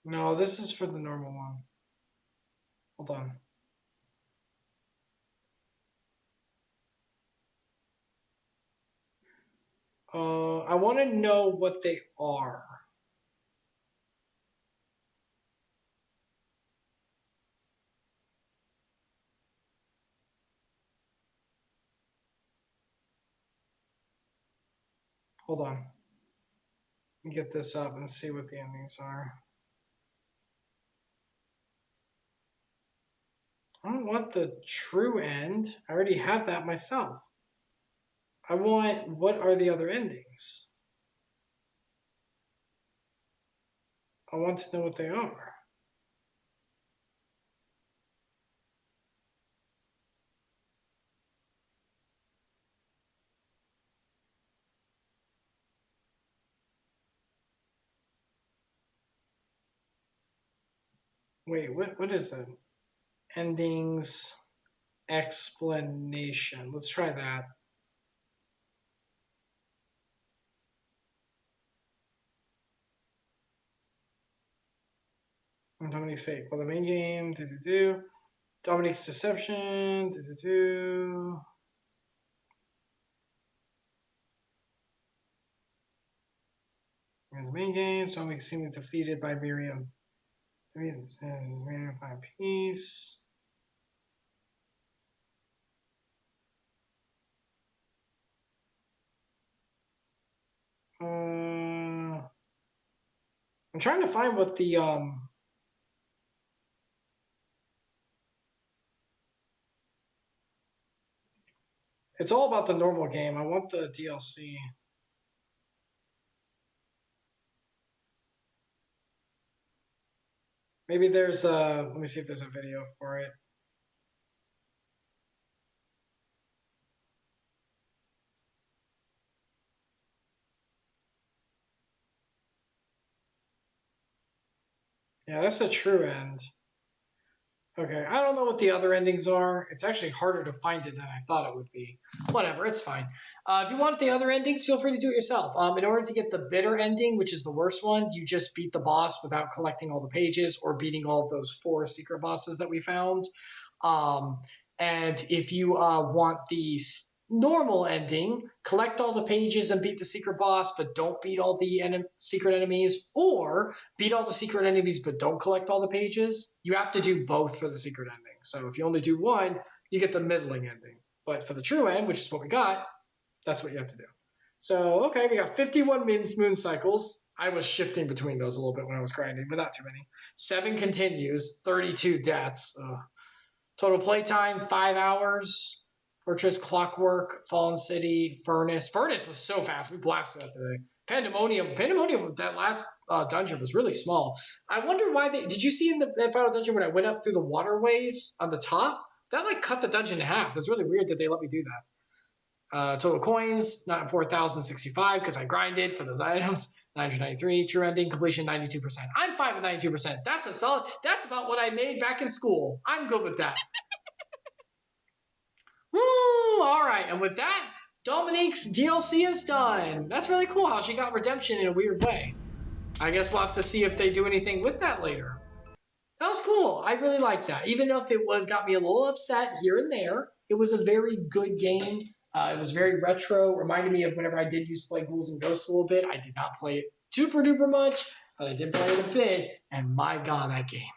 No, this is for the normal one. Hold on. I want to know what they are. Hold on. Let me get this up and see what the endings are. I don't want the true end. I already have that myself. I want, what are the other endings? I want to know what they are. Wait, what is it? Endings explanation. Let's try that. Dominique's fake. Well, the main game. Dominique's deception. His main game. Dominique seemingly defeated by Miriam. Miriam find peace. I'm trying to find what the It's all about the normal game. I want the DLC. Maybe there's a... Let me see if there's a video for it. Yeah, that's a true end. Okay, I don't know what the other endings are. It's actually harder to find it than I thought it would be. Whatever, it's fine. If you want the other endings, feel free to do it yourself. In order to get the bitter ending, which is the worst one, you just beat the boss without collecting all the pages or beating all of those 4 secret bosses that we found. And if you want the normal ending, collect all the pages and beat the secret boss, but don't beat all the secret enemies, or beat all the secret enemies but don't collect all the pages. You have to do both for the secret ending. So if you only do one, you get the middling ending. But for the true end, which is what we got, that's what you have to do. So, okay, we got 51 moon cycles. I was shifting between those a little bit when I was grinding, but not too many. 7 continues, 32 deaths. Total playtime, 5 hours. Fortress, Clockwork, Fallen City, Furnace. Furnace was so fast. We blasted that today. Pandemonium, that last dungeon was really small. I wonder why they... Did you see in the final dungeon when I went up through the waterways on the top? That like cut the dungeon in half. It's really weird that they let me do that. Total coins, not 4,065 because I grinded for those items. 993. True ending, completion 92%. I'm fine with 92%. That's a solid... That's about what I made back in school. I'm good with that. Woo! All right, and with that, Dominique's DLC is done. That's really cool how she got redemption in a weird way. I guess we'll have to see if they do anything with that later. That was cool. I really like that. Even if it got me a little upset here and there, it was a very good game. It was very retro. Reminded me of whenever I did used to play Ghouls and Ghosts a little bit. I did not play it super duper much, but I did play it a bit, and my God, that game.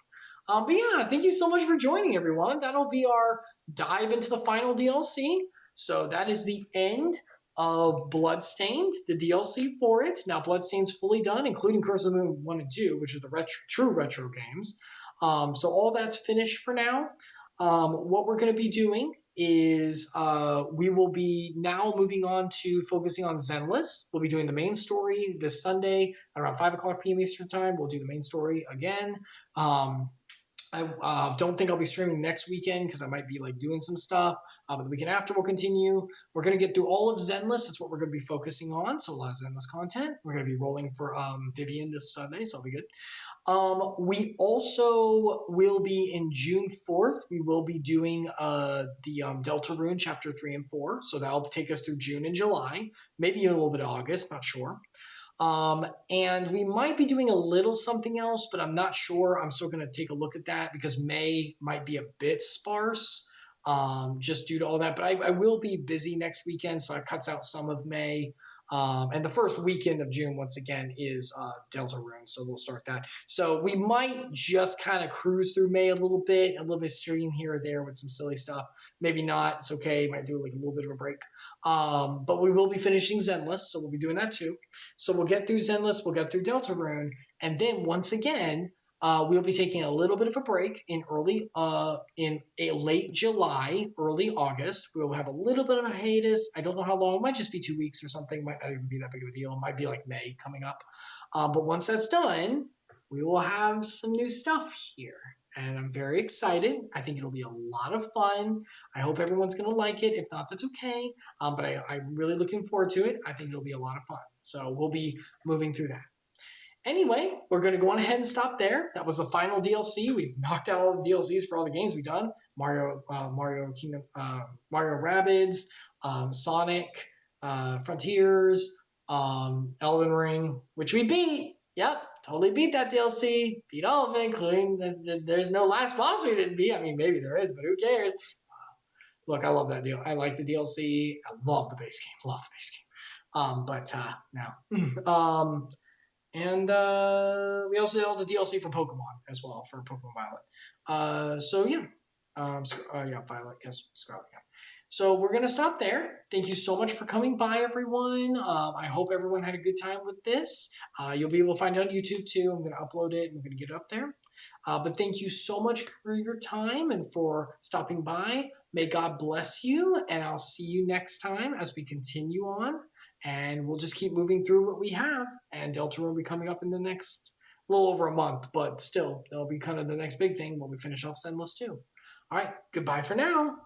But yeah, thank you so much for joining, everyone. That'll be our dive into the final DLC. So that is the end of Bloodstained, the DLC for it. Now, Bloodstained's fully done, including Curse of the Moon 1 and 2, which are the true retro games. So all that's finished for now. What we're going to be doing is we will be now moving on to focusing on Zenless. We'll be doing the main story this Sunday at around 5 o'clock p.m. Eastern Time. We'll do the main story again. I don't think I'll be streaming next weekend because I might be like doing some stuff. But the weekend after we'll continue. We're going to get through all of Zenless. That's what we're going to be focusing on. So a lot of Zenless content. We're going to be rolling for Vivian this Sunday, so it'll be good. We also will be in June 4th. We will be doing the Deltarune Chapter 3 and 4. So that'll take us through June and July. Maybe a little bit of August, not sure. And we might be doing a little something else, but I'm not sure. I'm still going to take a look at that because May might be a bit sparse just due to all that. But I will be busy next weekend, so it cuts out some of May. And the first weekend of June, once again, is Deltarune, so we'll start that. So we might just kind of cruise through May a little bit stream here or there with some silly stuff. Maybe not. It's okay. Might do like a little bit of a break. But we will be finishing Zenless, so we'll be doing that too. So we'll get through Zenless, we'll get through Deltarune, and then once again, we'll be taking a little bit of a break in late July, early August. We'll have a little bit of a hiatus. I don't know how long. It might just be 2 weeks or something. Might not even be that big of a deal. It might be like May coming up. But once that's done, we will have some new stuff here. And I'm very excited. I think it'll be a lot of fun. I hope everyone's going to like it. If not, that's okay. But I'm really looking forward to it. I think it'll be a lot of fun. So we'll be moving through that. Anyway, we're going to go on ahead and stop there. That was the final DLC. We've knocked out all the DLCs for all the games we've done. Mario Kingdom, Mario Rabbids, Sonic, Frontiers, Elden Ring, which we beat. Yep, totally beat that DLC. Beat all of it, including there's no last boss we didn't beat. I mean, maybe there is, but who cares? Look, I love that deal. I like the DLC. I love the base game. Love the base game. Now. And we also did all the DLC for Pokemon as well, for Pokemon Violet. Violet, because Scarlet, yeah. So we're going to stop there. Thank you so much for coming by, everyone. I hope everyone had a good time with this. You'll be able to find it on YouTube, too. I'm going to upload it, and we're going to get it up there. But thank you so much for your time and for stopping by. May God bless you, and I'll see you next time as we continue on. And we'll just keep moving through what we have. And Deltarune will be coming up in the next little over a month, but still, that'll be kind of the next big thing when we finish off Endless 2. All right, goodbye for now.